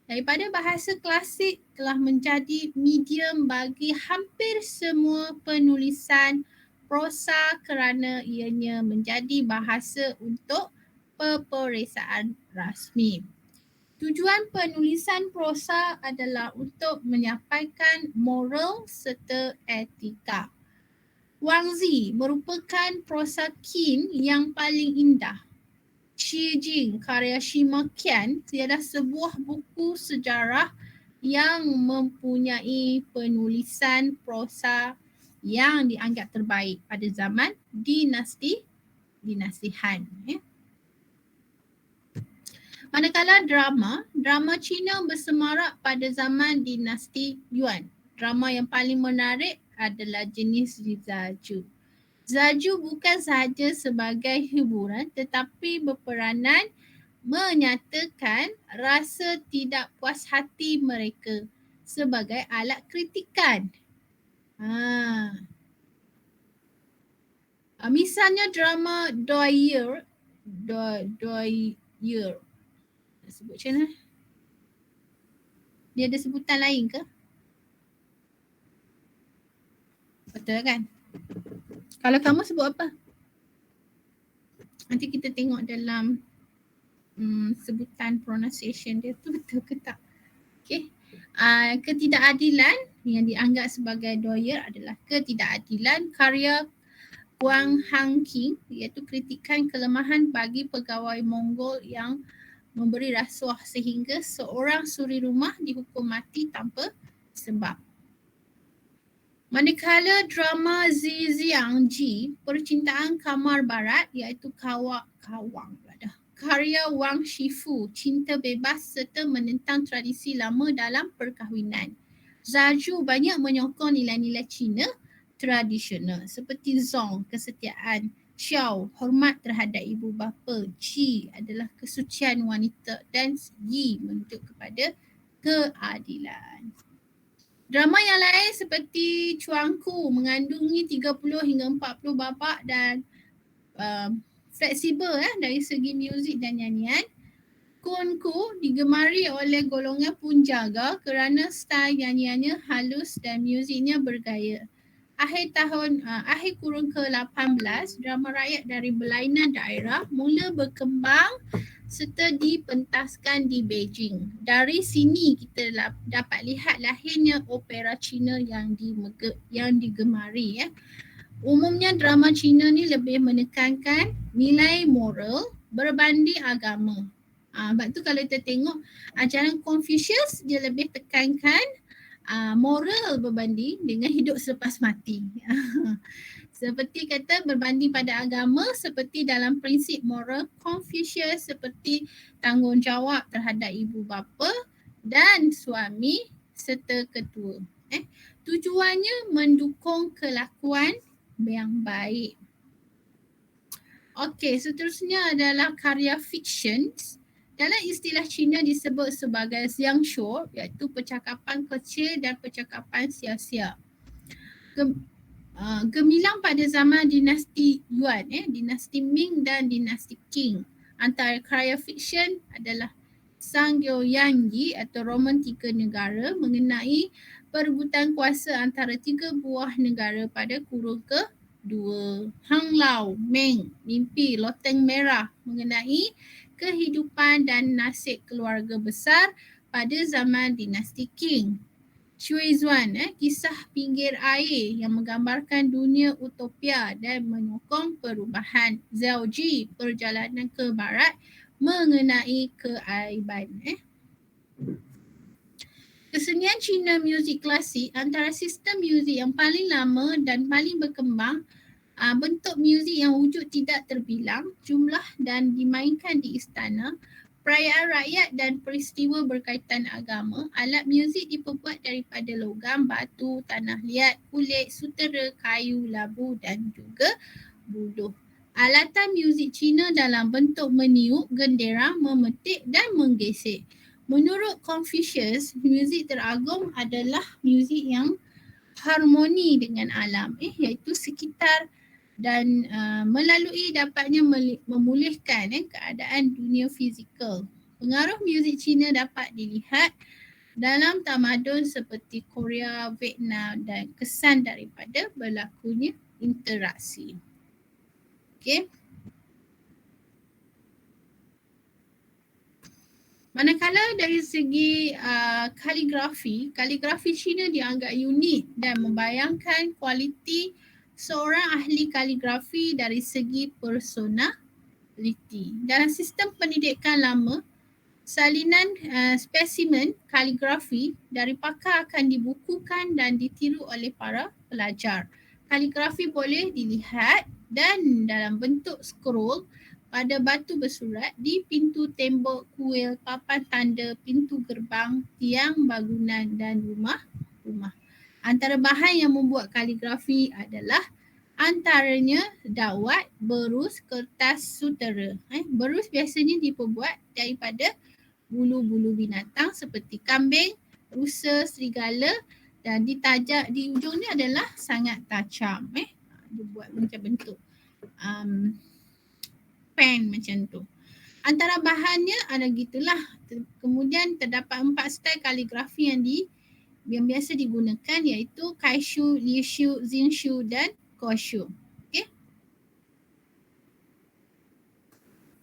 Daripada bahasa klasik telah menjadi medium bagi hampir semua penulisan prosa kerana ianya menjadi bahasa untuk peperiksaan rasmi. Tujuan penulisan prosa adalah untuk menyampaikan moral serta etika. Wangzi merupakan prosa Qin yang paling indah. Xi Jing karya Sima Qian ialah sebuah buku sejarah yang mempunyai penulisan prosa yang dianggap terbaik pada zaman dinasti Han. Manakala drama Cina bersemarak pada zaman dinasti Yuan. Drama yang paling menarik adalah jenis Zaju. Zaju bukan sahaja sebagai hiburan tetapi berperanan menyatakan rasa tidak puas hati mereka sebagai alat kritikan. Misalnya drama Doyer year. Sebut macam mana? Dia ada sebutan lain ke? Betul kan? Kalau kamu sebut apa? Nanti kita tengok dalam sebutan pronunciation dia tu betul ke tak. Okay. Ketidakadilan yang dianggap sebagai doyer adalah ketidakadilan karya Wang Hangqing, iaitu kritikan kelemahan bagi pegawai Mongol yang memberi rasuah sehingga seorang suri rumah dihukum mati tanpa sebab. Manakala drama Zhijiang Ji, Percintaan Kamar Barat, iaitu karya Wang Shifu, Cinta Bebas serta menentang tradisi lama dalam perkahwinan. Zaju banyak menyokong nilai-nilai Cina tradisional seperti Zong, kesetiaan, Xiao, hormat terhadap ibu bapa, Ji adalah kesucian wanita dan Yi menunjuk kepada keadilan. Drama yang lain seperti Cuangku mengandungi 30 hingga 40 babak dan fleksibel dari segi muzik dan nyanyian. Kunku digemari oleh golongan punjaga kerana style nyanyiannya halus dan muziknya bergaya. Akhir kurun ke-18, drama rakyat dari berlainan daerah mula berkembang serta dipentaskan di Beijing. Dari sini kita dapat lihat lahirnya opera Cina yang digemari. Umumnya drama Cina ni lebih menekankan nilai moral berbanding agama. Sebab tu kalau kita tengok ajaran Confucius, dia lebih tekankan moral berbanding dengan hidup selepas mati. Seperti kata berbanding pada agama, seperti dalam prinsip moral Confucius seperti tanggungjawab terhadap ibu bapa dan suami serta ketua. Tujuannya mendukung kelakuan yang baik. Okey, seterusnya adalah karya fiction. Dalam istilah Cina disebut sebagai xiangshuo, iaitu percakapan kecil dan percakapan sia-sia. Gemilang pada zaman dinasti Yuan, dinasti Ming dan dinasti Qing. Antara karya fiction adalah Sanggyo Yanji atau Roman Tiga Negara mengenai perebutan kuasa antara tiga buah negara pada kurun ke-2. Hang Lao, Meng, Mimpi Loteng Merah mengenai kehidupan dan nasib keluarga besar pada zaman dinasti Qing. Shui Zuan, kisah pinggir air yang menggambarkan dunia utopia dan menyokong perubahan. Zhao Ji, perjalanan ke barat mengenai keaiban. Kesenian Cina muzik klasik antara sistem muzik yang paling lama dan paling berkembang. Bentuk muzik yang wujud tidak terbilang, jumlah dan dimainkan di istana, perayaan rakyat dan peristiwa berkaitan agama. Alat muzik diperbuat daripada logam, batu, tanah liat, kulit, sutera, kayu, labu dan juga buluh. Alatan muzik Cina dalam bentuk meniup, gendera, memetik dan menggesek. Menurut Confucius, muzik teragung adalah muzik yang harmoni dengan alam, iaitu sekitar dan melalui dapatnya memulihkan keadaan dunia fizikal. Pengaruh muzik Cina dapat dilihat dalam tamadun seperti Korea, Vietnam dan kesan daripada berlakunya interaksi. Okey. Manakala dari segi kaligrafi Cina dianggap unik dan membayangkan kualiti seorang ahli kaligrafi dari segi personality. Dalam sistem pendidikan lama, salinan spesimen kaligrafi dari pakar akan dibukukan dan ditiru oleh para pelajar. Kaligrafi boleh dilihat dan dalam bentuk scroll pada batu bersurat di pintu tembok, kuil, papan tanda, pintu gerbang, tiang bangunan dan rumah. Antara bahan yang membuat kaligrafi adalah antaranya dawat, berus, kertas sutera. Berus biasanya diperbuat daripada bulu-bulu binatang seperti kambing, rusa, serigala dan ditajak di ujungnya adalah sangat tajam. Dia buat macam bentuk pen macam tu. Antara bahannya ada gitulah. Kemudian terdapat 4 style kaligrafi yang biasa digunakan, iaitu Kaishu, Liushu, Zinshu dan Koshu. Okey.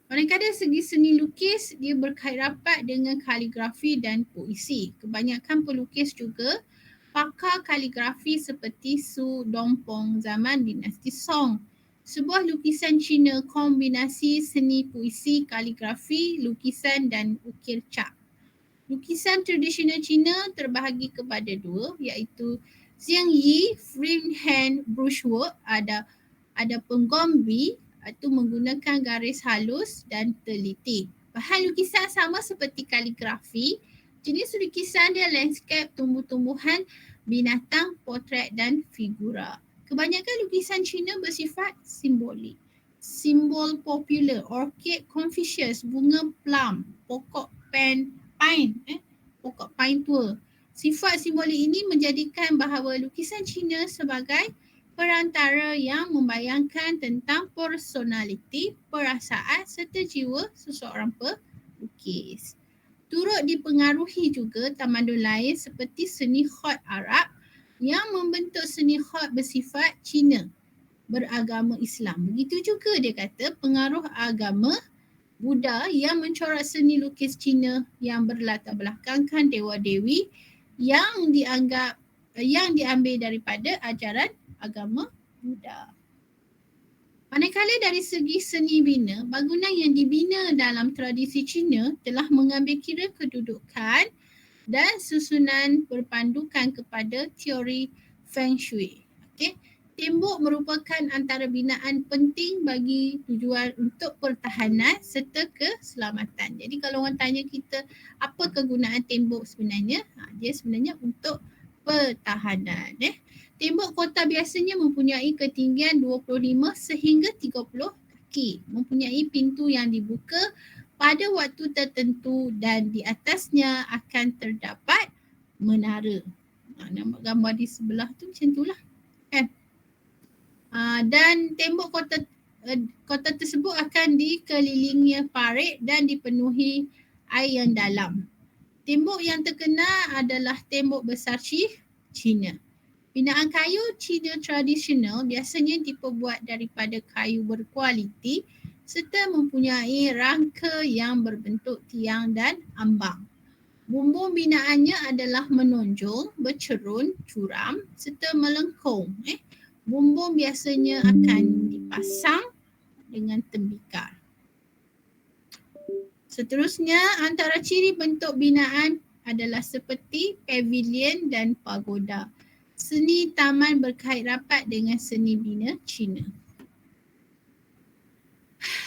Manakala segi seni lukis, dia berkait rapat dengan kaligrafi dan puisi. Kebanyakan pelukis juga pakar kaligrafi seperti Su Dongpong zaman dinasti Song. Sebuah lukisan Cina kombinasi seni puisi, kaligrafi, lukisan dan ukir cap. Lukisan tradisional Cina terbahagi kepada dua, iaitu Xiangyi freehand brushwork, ada penggombi itu menggunakan garis halus dan teliti. Bahan lukisan sama seperti kaligrafi. Jenis lukisan dia landscape, tumbuh-tumbuhan, binatang, potret dan figura. Kebanyakan lukisan Cina bersifat simbolik. Simbol popular, orchid Confucius, bunga plum, pokok pokok pine tua. Sifat simbolik ini menjadikan bahawa lukisan Cina sebagai perantara yang membayangkan tentang personaliti, perasaan serta jiwa seseorang pelukis. Turut dipengaruhi juga tamadun lain seperti seni khat Arab yang membentuk seni khat bersifat Cina beragama Islam. Begitu juga dia kata pengaruh agama Buddha yang mencorak seni lukis Cina yang berlatar belakangkan dewa-dewi yang diambil daripada ajaran agama Buddha. Manakala dari segi seni bina, bangunan yang dibina dalam tradisi Cina telah mengambil kira kedudukan dan susunan berpandukan kepada teori Feng Shui. Okay. Tembok merupakan antara binaan penting bagi tujuan untuk pertahanan serta keselamatan. Jadi kalau orang tanya kita apa kegunaan tembok sebenarnya, dia sebenarnya untuk pertahanan. Tembok kota biasanya mempunyai ketinggian 25 sehingga 30 kaki. Mempunyai pintu yang dibuka pada waktu tertentu dan di atasnya akan terdapat menara. Nampak gambar di sebelah tu macam itulah. Kan? Dan tembok kota tersebut akan dikelilingi parit dan dipenuhi air yang dalam. Tembok yang terkenal adalah tembok besar Cina. Binaan kayu Cina tradisional biasanya diperbuat daripada kayu berkualiti serta mempunyai rangka yang berbentuk tiang dan ambang. Bumbung binaannya adalah menonjol, bercerun, curam serta melengkung. Bumbung biasanya akan dipasang dengan tembikar. Seterusnya, antara ciri bentuk binaan adalah seperti pavilion dan pagoda. Seni taman berkait rapat dengan seni bina Cina.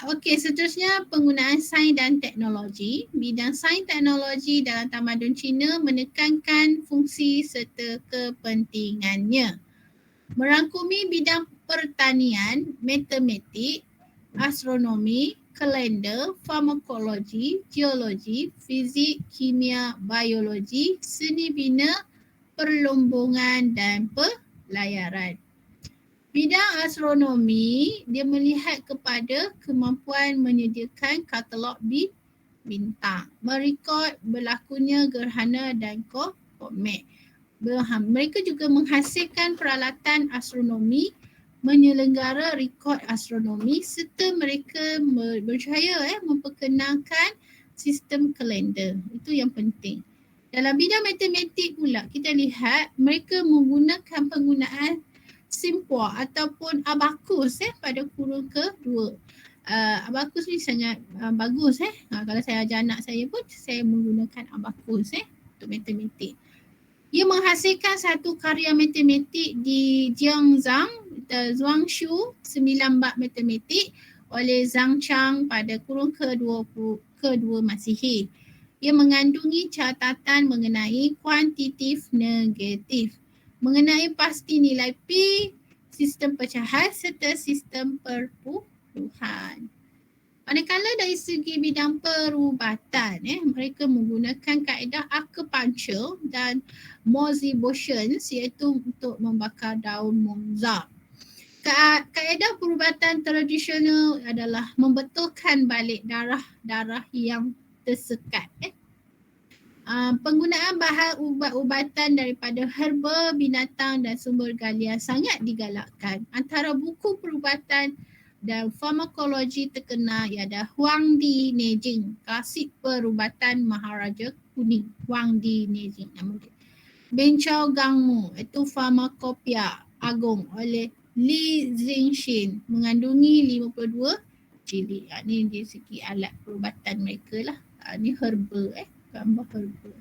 Okey, seterusnya penggunaan sains dan teknologi. Bidang sains teknologi dalam tamadun Cina menekankan fungsi serta kepentingannya. Merangkumi bidang pertanian, matematik, astronomi, kalender, farmakologi, geologi, fizik, kimia, biologi, seni bina, perlombongan dan pelayaran. Bidang astronomi, dia melihat kepada kemampuan menyediakan katalog bintang, merekod berlakunya gerhana dan komet. Mereka juga menghasilkan peralatan astronomi, menyelenggara rekod astronomi serta mereka berjaya memperkenalkan sistem kalender. Itu yang penting. Dalam bidang matematik pula, kita lihat mereka menggunakan penggunaan simpua ataupun abakus pada kurun kedua. Abakus ni sangat bagus. Kalau saya ajar anak saya pun, saya menggunakan abakus untuk matematik. Ia menghasilkan satu karya matematik di Zhuangshu, 9 bab matematik oleh Zhang Chang pada kurun kedua Masihi. Ia mengandungi catatan mengenai kuantitatif negatif, mengenai pasti nilai P, sistem pecahan serta sistem perpuluhan. Manakala dari segi bidang perubatan, mereka menggunakan kaedah acupuncture dan Morse botions, iaitu untuk membakar daun monza. Kaedah perubatan tradisional adalah membetulkan balik darah yang tersekat. Penggunaan bahan ubat-ubatan daripada herba, binatang dan sumber galian sangat digalakkan. Antara buku perubatan dan farmakologi terkenal ialah Huang Di Neijing, Klasik Perubatan Maharaja Kuning, Huang Di Neijing nama dia. Bencao Gangmu, itu Farmakopoeia Agung oleh Li Zixin, mengandungi 52 jilid. Ini dari segi alat perubatan mereka lah. Ini herba, gambar herba.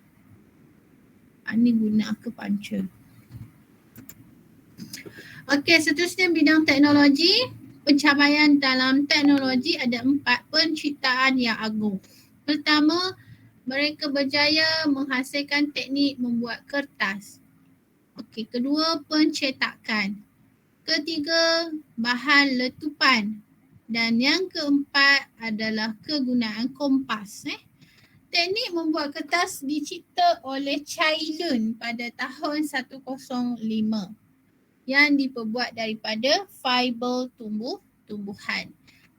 Ini guna akupuncture. Okey, seterusnya bidang teknologi. Pencapaian dalam teknologi ada 4 penciptaan yang agung. Pertama, mereka berjaya menghasilkan teknik membuat kertas. Okey, kedua, pencetakan. Ketiga, bahan letupan. Dan yang keempat adalah kegunaan kompas. Teknik membuat kertas dicipta oleh Cai Lun pada tahun 105 yang diperbuat daripada fiber tumbuhan.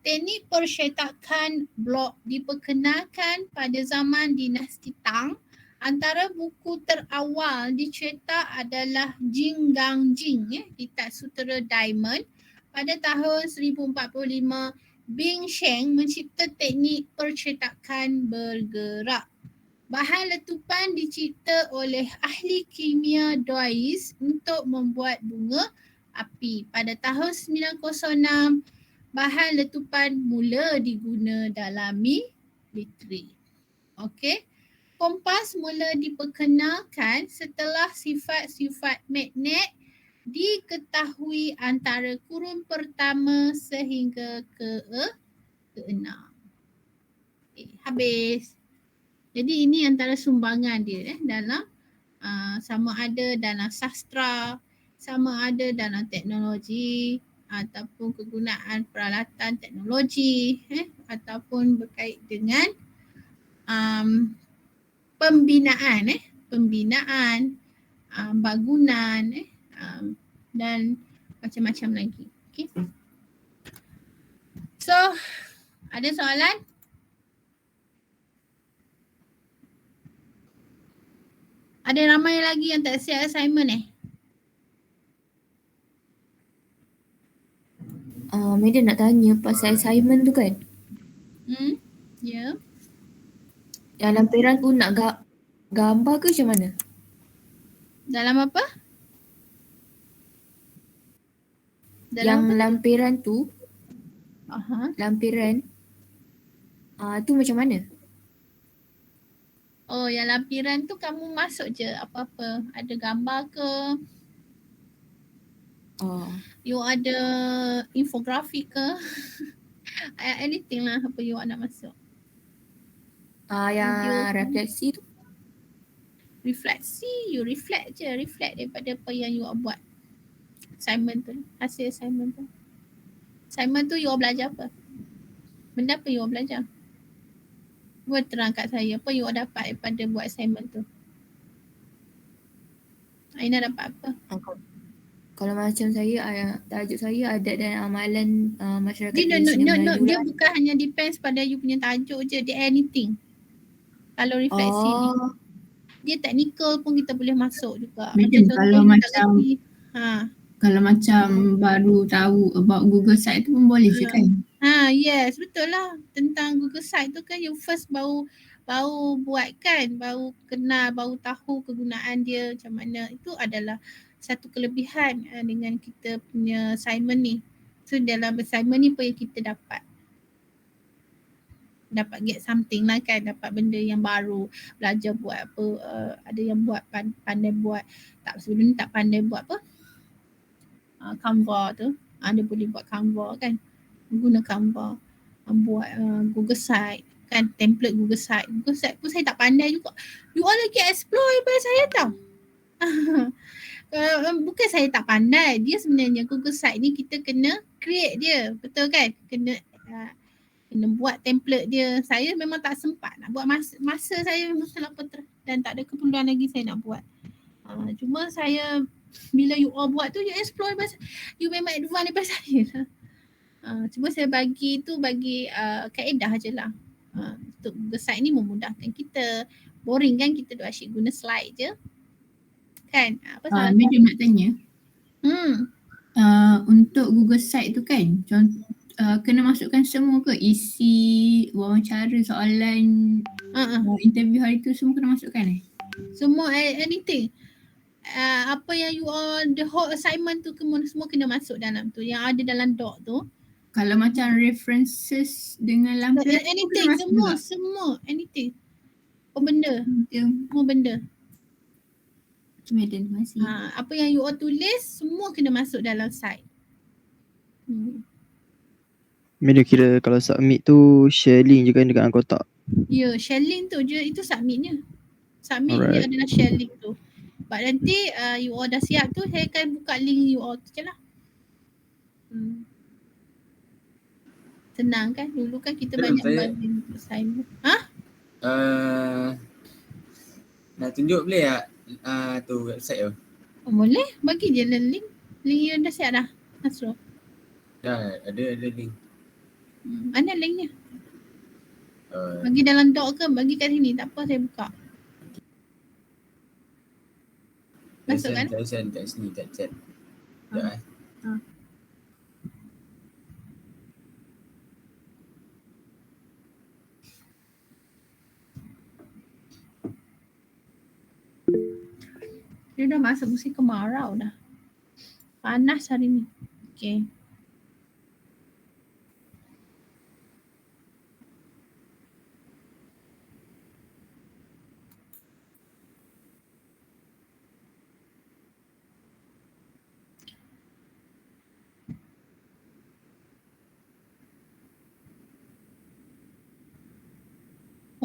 Teknik percetakan blok diperkenalkan pada zaman dinasti Tang. Antara buku terawal dicetak adalah Jinggang Jing, kitab sutera diamond. Pada tahun 1045, Bing Sheng mencipta teknik percetakan bergerak. Bahan letupan dicipta oleh ahli kimia Dois untuk membuat bunga api. Pada tahun 906, bahan letupan mula diguna dalam militeri. Okey. Kompas mula diperkenalkan setelah sifat-sifat magnet diketahui antara kurun pertama sehingga ke-6. Habis. Jadi ini antara sumbangan dia dalam sama ada dalam sastra, sama ada dalam teknologi ataupun kegunaan peralatan teknologi ataupun berkait dengan pembinaan bangunan dan macam-macam lagi. Okay. So, ada soalan? Ada ramai lagi yang tak siap assignment Madam nak tanya pasal assignment tu kan? Ya. Yeah. Yang lampiran tu nak gambar ke macam mana? Dalam apa? Yang apa? lampiran tu, lampiran tu macam mana? Oh, yang lampiran tu kamu masuk je apa-apa. Ada gambar ke? You ada infografik ke? Anything lah apa you nak masuk. Yang refleksi tu? Refleksi, you reflect je. Reflect daripada apa yang you buat. Assignment tu, hasil assignment tu. Assignment tu you belajar apa? Benda apa you belajar? Buat terang kat saya apa you dapat daripada buat assignment tu. Aina dapat apa? Kalau macam saya, tajuk saya adat dan amalan masyarakat Melayu. Dia bukan hanya depends pada you punya tajuk je, dia anything. Kalau refleksi ni, dia technical pun kita boleh masuk juga. Kalau macam baru tahu about Google Site tu pun boleh je kan? Yes, betul lah. Tentang Google Site tu kan you first baru buat kan, baru kenal, baru tahu kegunaan dia macam mana. Itu adalah satu kelebihan dengan kita punya assignment ni. So dalam assignment ni apa yang kita dapat get something lah kan, dapat benda yang baru, belajar buat apa, ada yang buat pandai buat, sebelum ni tak pandai buat apa, Canva tu, dia boleh buat Canva kan, guna Canva, buat Google Site kan, template Google Site pun saya tak pandai juga, you all lagi explore daripada saya tau. Bukan saya tak pandai, dia sebenarnya Google Site ni kita kena create dia, betul kan, kena buat template dia. Saya memang tak sempat nak buat, masa saya memang terlampau dan tak ada keperluan lagi saya nak buat. Cuma saya Bila you all buat tu, you explore you memang advance daripada saya lah. Cuma saya bagi kaedah je lah. Untuk Google Site ni memudahkan kita. Boring kan kita duk asyik guna slide je. Kan? Apa salah? Medium nak tanya. Hmm. Untuk Google Site tu kan, kena masukkan semua ke? Isi, wawancara, soalan, interview hari tu semua kena masukkan Semua anything. Apa yang you all, the whole assignment tu semua kena masuk dalam tu. Yang ada dalam doc tu. Kalau macam references dengan lampiran Anything, semua, anything. Apa benda? Semua benda. Terima kasih. Apa yang you all tulis, semua kena masuk dalam site. Media kira kalau submit tu share link je kan dekat kotak. Ya, share link tu je, itu submitnya. Submit Alright. dia adalah share link tu. But nanti you all dah siap tu, saya akan buka link you all tu je lah. Senang kan? Dulu kan kita banyak bagi assignment. Nak tunjuk boleh tak tu website tu? Boleh, bagi je lah link. Link you dah siap dah, Nasrul? Dah ada link. Mana linknya? Bagi dalam doc ke? Bagi kat sini, tak apa saya buka. Masuk kan? Saya send kat sini kat chat. Sekejap Dia dah masuk musim kemarau dah. Panas hari ni. Okay.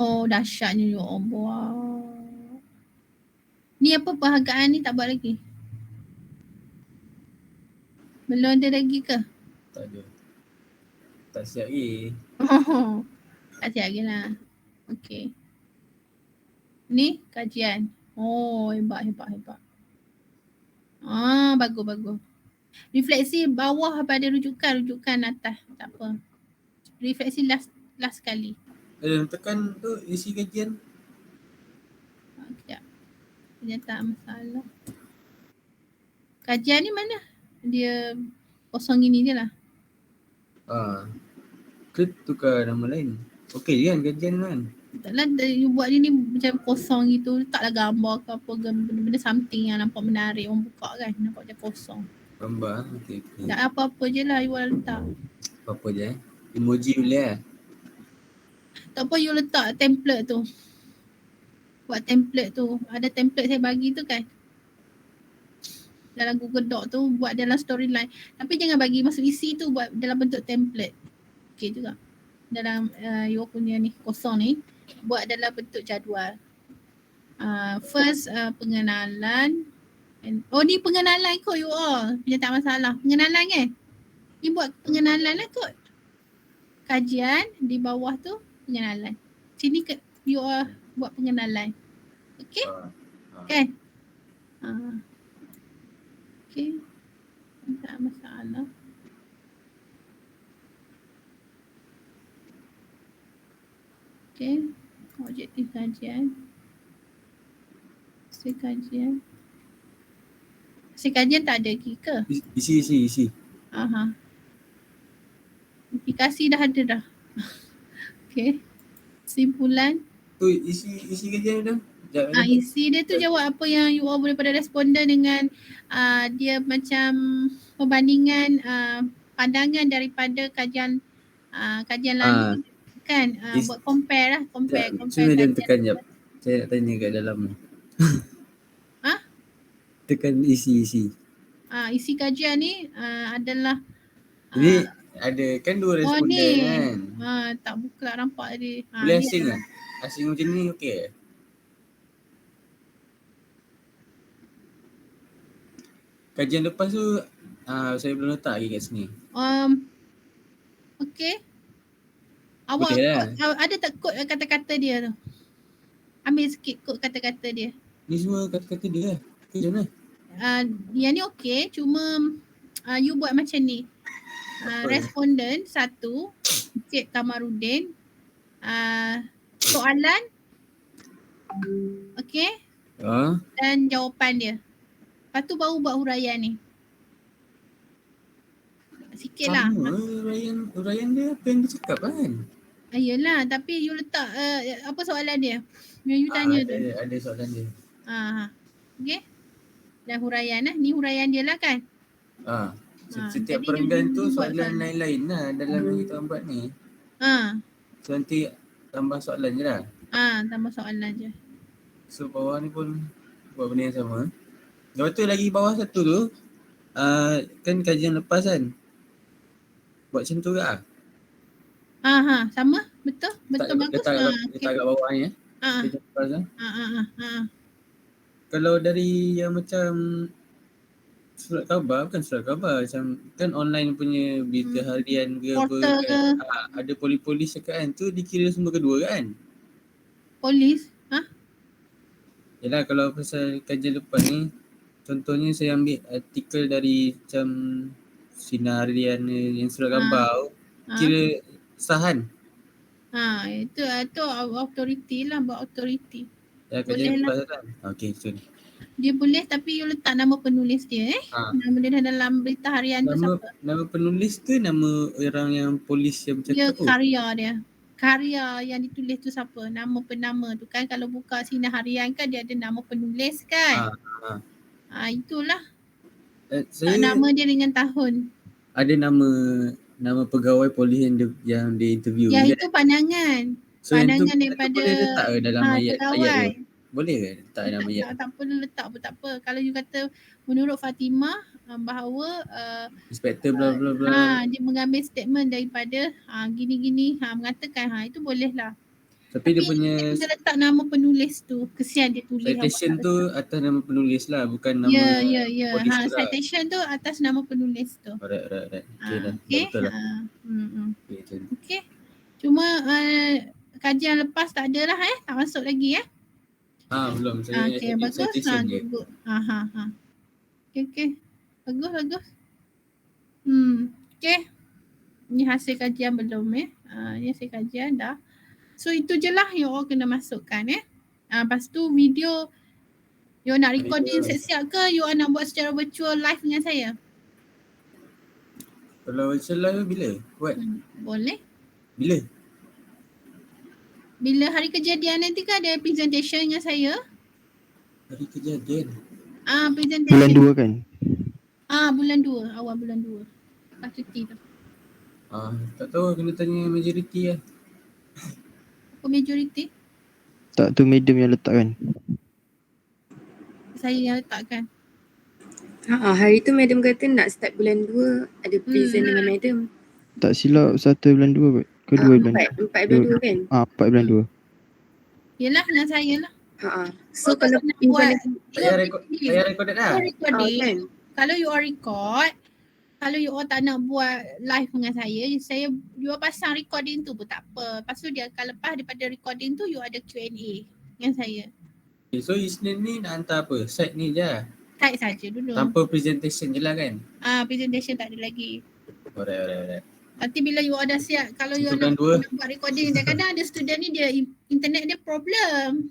Oh, dahsyatnya ya Allah. Ni apa perhargaan ni tak buat lagi? Belum ada lagi ke? Tak ada. Tak siap lagi. Tak siap lagi lah. Okay. Ni kajian. Oh, hebat. Bagus. Refleksi bawah pada rujukan atas. Tak apa. Refleksi last sekali. Tekan tu isi kajian. Sekejap. Kenyataan masalah. Kajian ni mana? Dia kosong ini je lah. Ke tukar nama lain. Okey kan kajian kan? Taklah you buat ni macam kosong gitu. Letaklah gambar ke apa, benda-benda something yang nampak menarik. Orang buka kan, nampak macam kosong. Gambar. Okey. Tak apa-apa je lah you letak. Apa-apa je Emoji boleh Tak apa you letak template tu. Buat template tu. Ada template saya bagi tu kan. Dalam Google Doc tu buat dalam storyline. Tapi jangan bagi masuk isi tu, buat dalam bentuk template. Okay juga. Dalam you punya ni kosong ni, buat dalam bentuk jadual. First pengenalan. Ni pengenalan kot you all. Punya tak masalah. Pengenalan kan? Ni buat pengenalan lah kot. Kajian di bawah tu pengenalan. Sini you all buat pengenalan. Okay? Kan? Okay. Tak masalah. Okay. Objektif kajian. Hasil kajian. Hasil kajian tak ada lagi ke? Isi. Aplikasi dah ada dah. Okay. Simpulan. Tu isi kajian tu. Isi dia tu jawab apa yang you all boleh pada responden dengan dia macam perbandingan pandangan daripada kajian lalu kan, buat compare lah. Compare Medium tekan jap. Saya nak tanya kat dalam ni. Tekan isi. Isi kajian ni adalah Jadi ada kan dua responden kan. Tak buka nampak tadi. Boleh asing lah. Asing macam ni okey. Kajian lepas tu saya belum letak lagi kat sini. Okay. Awak ada tak kod kata-kata dia tu? Ambil sikit kod kata-kata dia. Ni semua kata-kata dia lah. Macam mana? Yang ni okey, cuma you buat macam ni. Responden 1, Encik Kamarudin, soalan, okey, dan jawapan dia. Lepas tu baru buat huraian ni. Sikit lah. Sama huraian dia apa yang dia cakap kan? Yelah, tapi you letak apa soalan dia yang you tanya tu. Ada soalan dia. Okey. Dan huraian lah. Ni huraian dia lah kan. Setiap jadi perenggan you tu buat soalan lain-lain lah dalam yang kita buat ni. So nanti tambah soalan je lah. Tambah soalan je. So bawah ni pun buat benda yang sama. Lepas tu lagi bawah satu tu kan kajian lepas kan, buat macam tu ke lah? Sama. Betul bagus. Letak kat bawah ni kajian lepas lah. Kalau dari yang macam surat khabar, bukan surat khabar, macam kan online punya berita harian ke apa kan, ada polis cakap kan, tu dikira semua kedua kan? Polis? Yelah kalau pasal kajian lepas ni, contohnya saya ambil artikel dari macam Sinar Harian yang surat khabar, kira sahan. Itu authority lah, buat authority. Ya, kajian lepas kan? Okey, so ni. Dia boleh tapi you letak nama penulis dia nama dia dalam berita harian tu siapa? Nama penulis ke nama orang yang polis yang bercakap tu? Karya dia. Karya yang ditulis tu siapa? Nama penama tu kan, kalau buka Sinar Harian kan dia ada nama penulis kan. Itulah. Nama dia dengan tahun. Ada nama pegawai polis yang dia interview. Ya itu pandangan. So pandangan itu daripada boleh letak ke dalam ayat tu? Boleh ke letak nama ayat? Tak perlu letak pun tak apa. Kalau you kata menurut Fatimah bahawa inspektor bla bla bla, dia mengambil statement daripada gini-gini mengatakan itu boleh lah. Tapi dia punya dia letak nama penulis tu, kesian dia tulis. Citation tu atas nama penulis lah, bukan nama polis tu lah. Citation tu atas nama penulis tu. Alright. Okay dah. Betul lah. Okay. Cuma kajian lepas tak ada lah tak masuk lagi belum. Saya bagus. citation je. Okay. Bagus. Okay. Ni hasil kajian belum ni hasil kajian dah. So itu je lah you all kena masukkan lepas tu video you nak recording siap-siap ke you nak buat secara virtual live dengan saya? Kalau virtual live bila buat? Boleh. Bila hari kejadian nanti kan ada presentation dengan saya. Hari kejadian? Presentation. Bulan 2 kan? Bulan 2, awal bulan 2. Lepas cuti tu. Tak tahu, kena tanya majoriti lah. Apa majoriti? Tak, tu medium yang letak kan? Saya yang letakkan. Hari tu madam kata nak start bulan 2 ada present dengan madam. Tak silap 1 bulan 2 kot. Ke 2 bulan 2? 4 bulan 2 kan? 4 bulan 2. Yelah dengan saya lah. So kalau you buat saya recorded dah. Recording. Kalau you all record, kalau you all tak nak buat live dengan saya you all pasang recording tu pun tak apa. Lepas tu dia akan lepas daripada recording tu you ada Q&A dengan saya. So Isnin ni nak hantar apa? Site ni je? Site saja dulu. Tanpa presentation je lah kan? Presentation tak ada lagi. Alright. Nanti bila you all dah siap, kalau you nak buat recording, kadang-kadang ada student ni dia internet dia problem.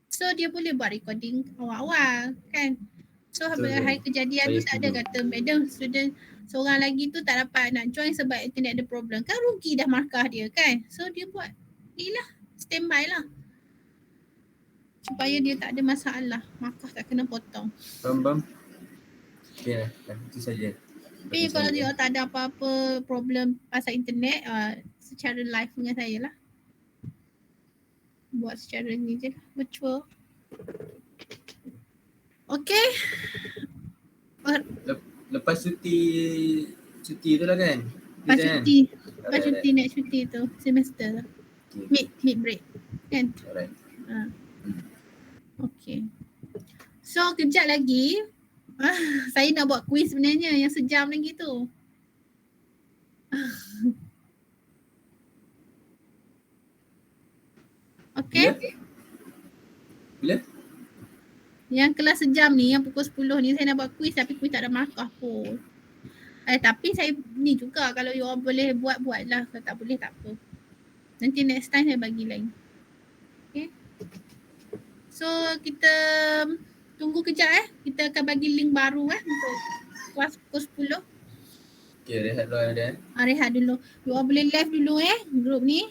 So dia boleh buat recording awal-awal kan. So hari kejadian tu tak ada kata madam student seorang lagi tu tak dapat nak join sebab internet ada problem. Kan rugi dah markah dia kan. So dia buat ni lah, standby lah. Supaya dia tak ada masalah, markah tak kena potong. Faham? Ya, itu saja. Tapi kalau dia tak ada apa-apa problem pasal internet, secara live dengan saya lah. Buat secara ni je lah, virtual. Okay. Lepas cuti tu lah kan? Lepas cuti next cuti tu, semester tu. Mid break kan? Alright. Okay. So kejap lagi saya nak buat quiz sebenarnya yang sejam lagi tu. Okay. Bila? Yang kelas sejam ni, yang pukul 10 ni saya nak buat kuis tapi kuis tak ada markah pun. Tapi saya ni juga kalau you all boleh buat lah. Kalau tak boleh tak apa. Nanti next time saya bagi lain. Okay. So kita tunggu kejap Kita akan bagi link baru untuk kelas pukul 10. Okay, rehat dulu ada. Rehat dulu. You all boleh live dulu group ni.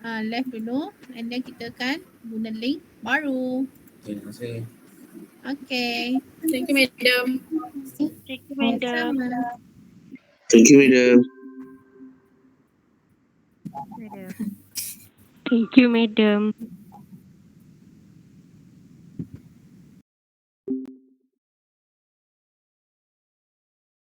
Live dulu and then kita akan guna link baru. Okay, terima kasih. Okay. Thank you, madam. Thank you, madam. Thank you, madam. Thank you, madam.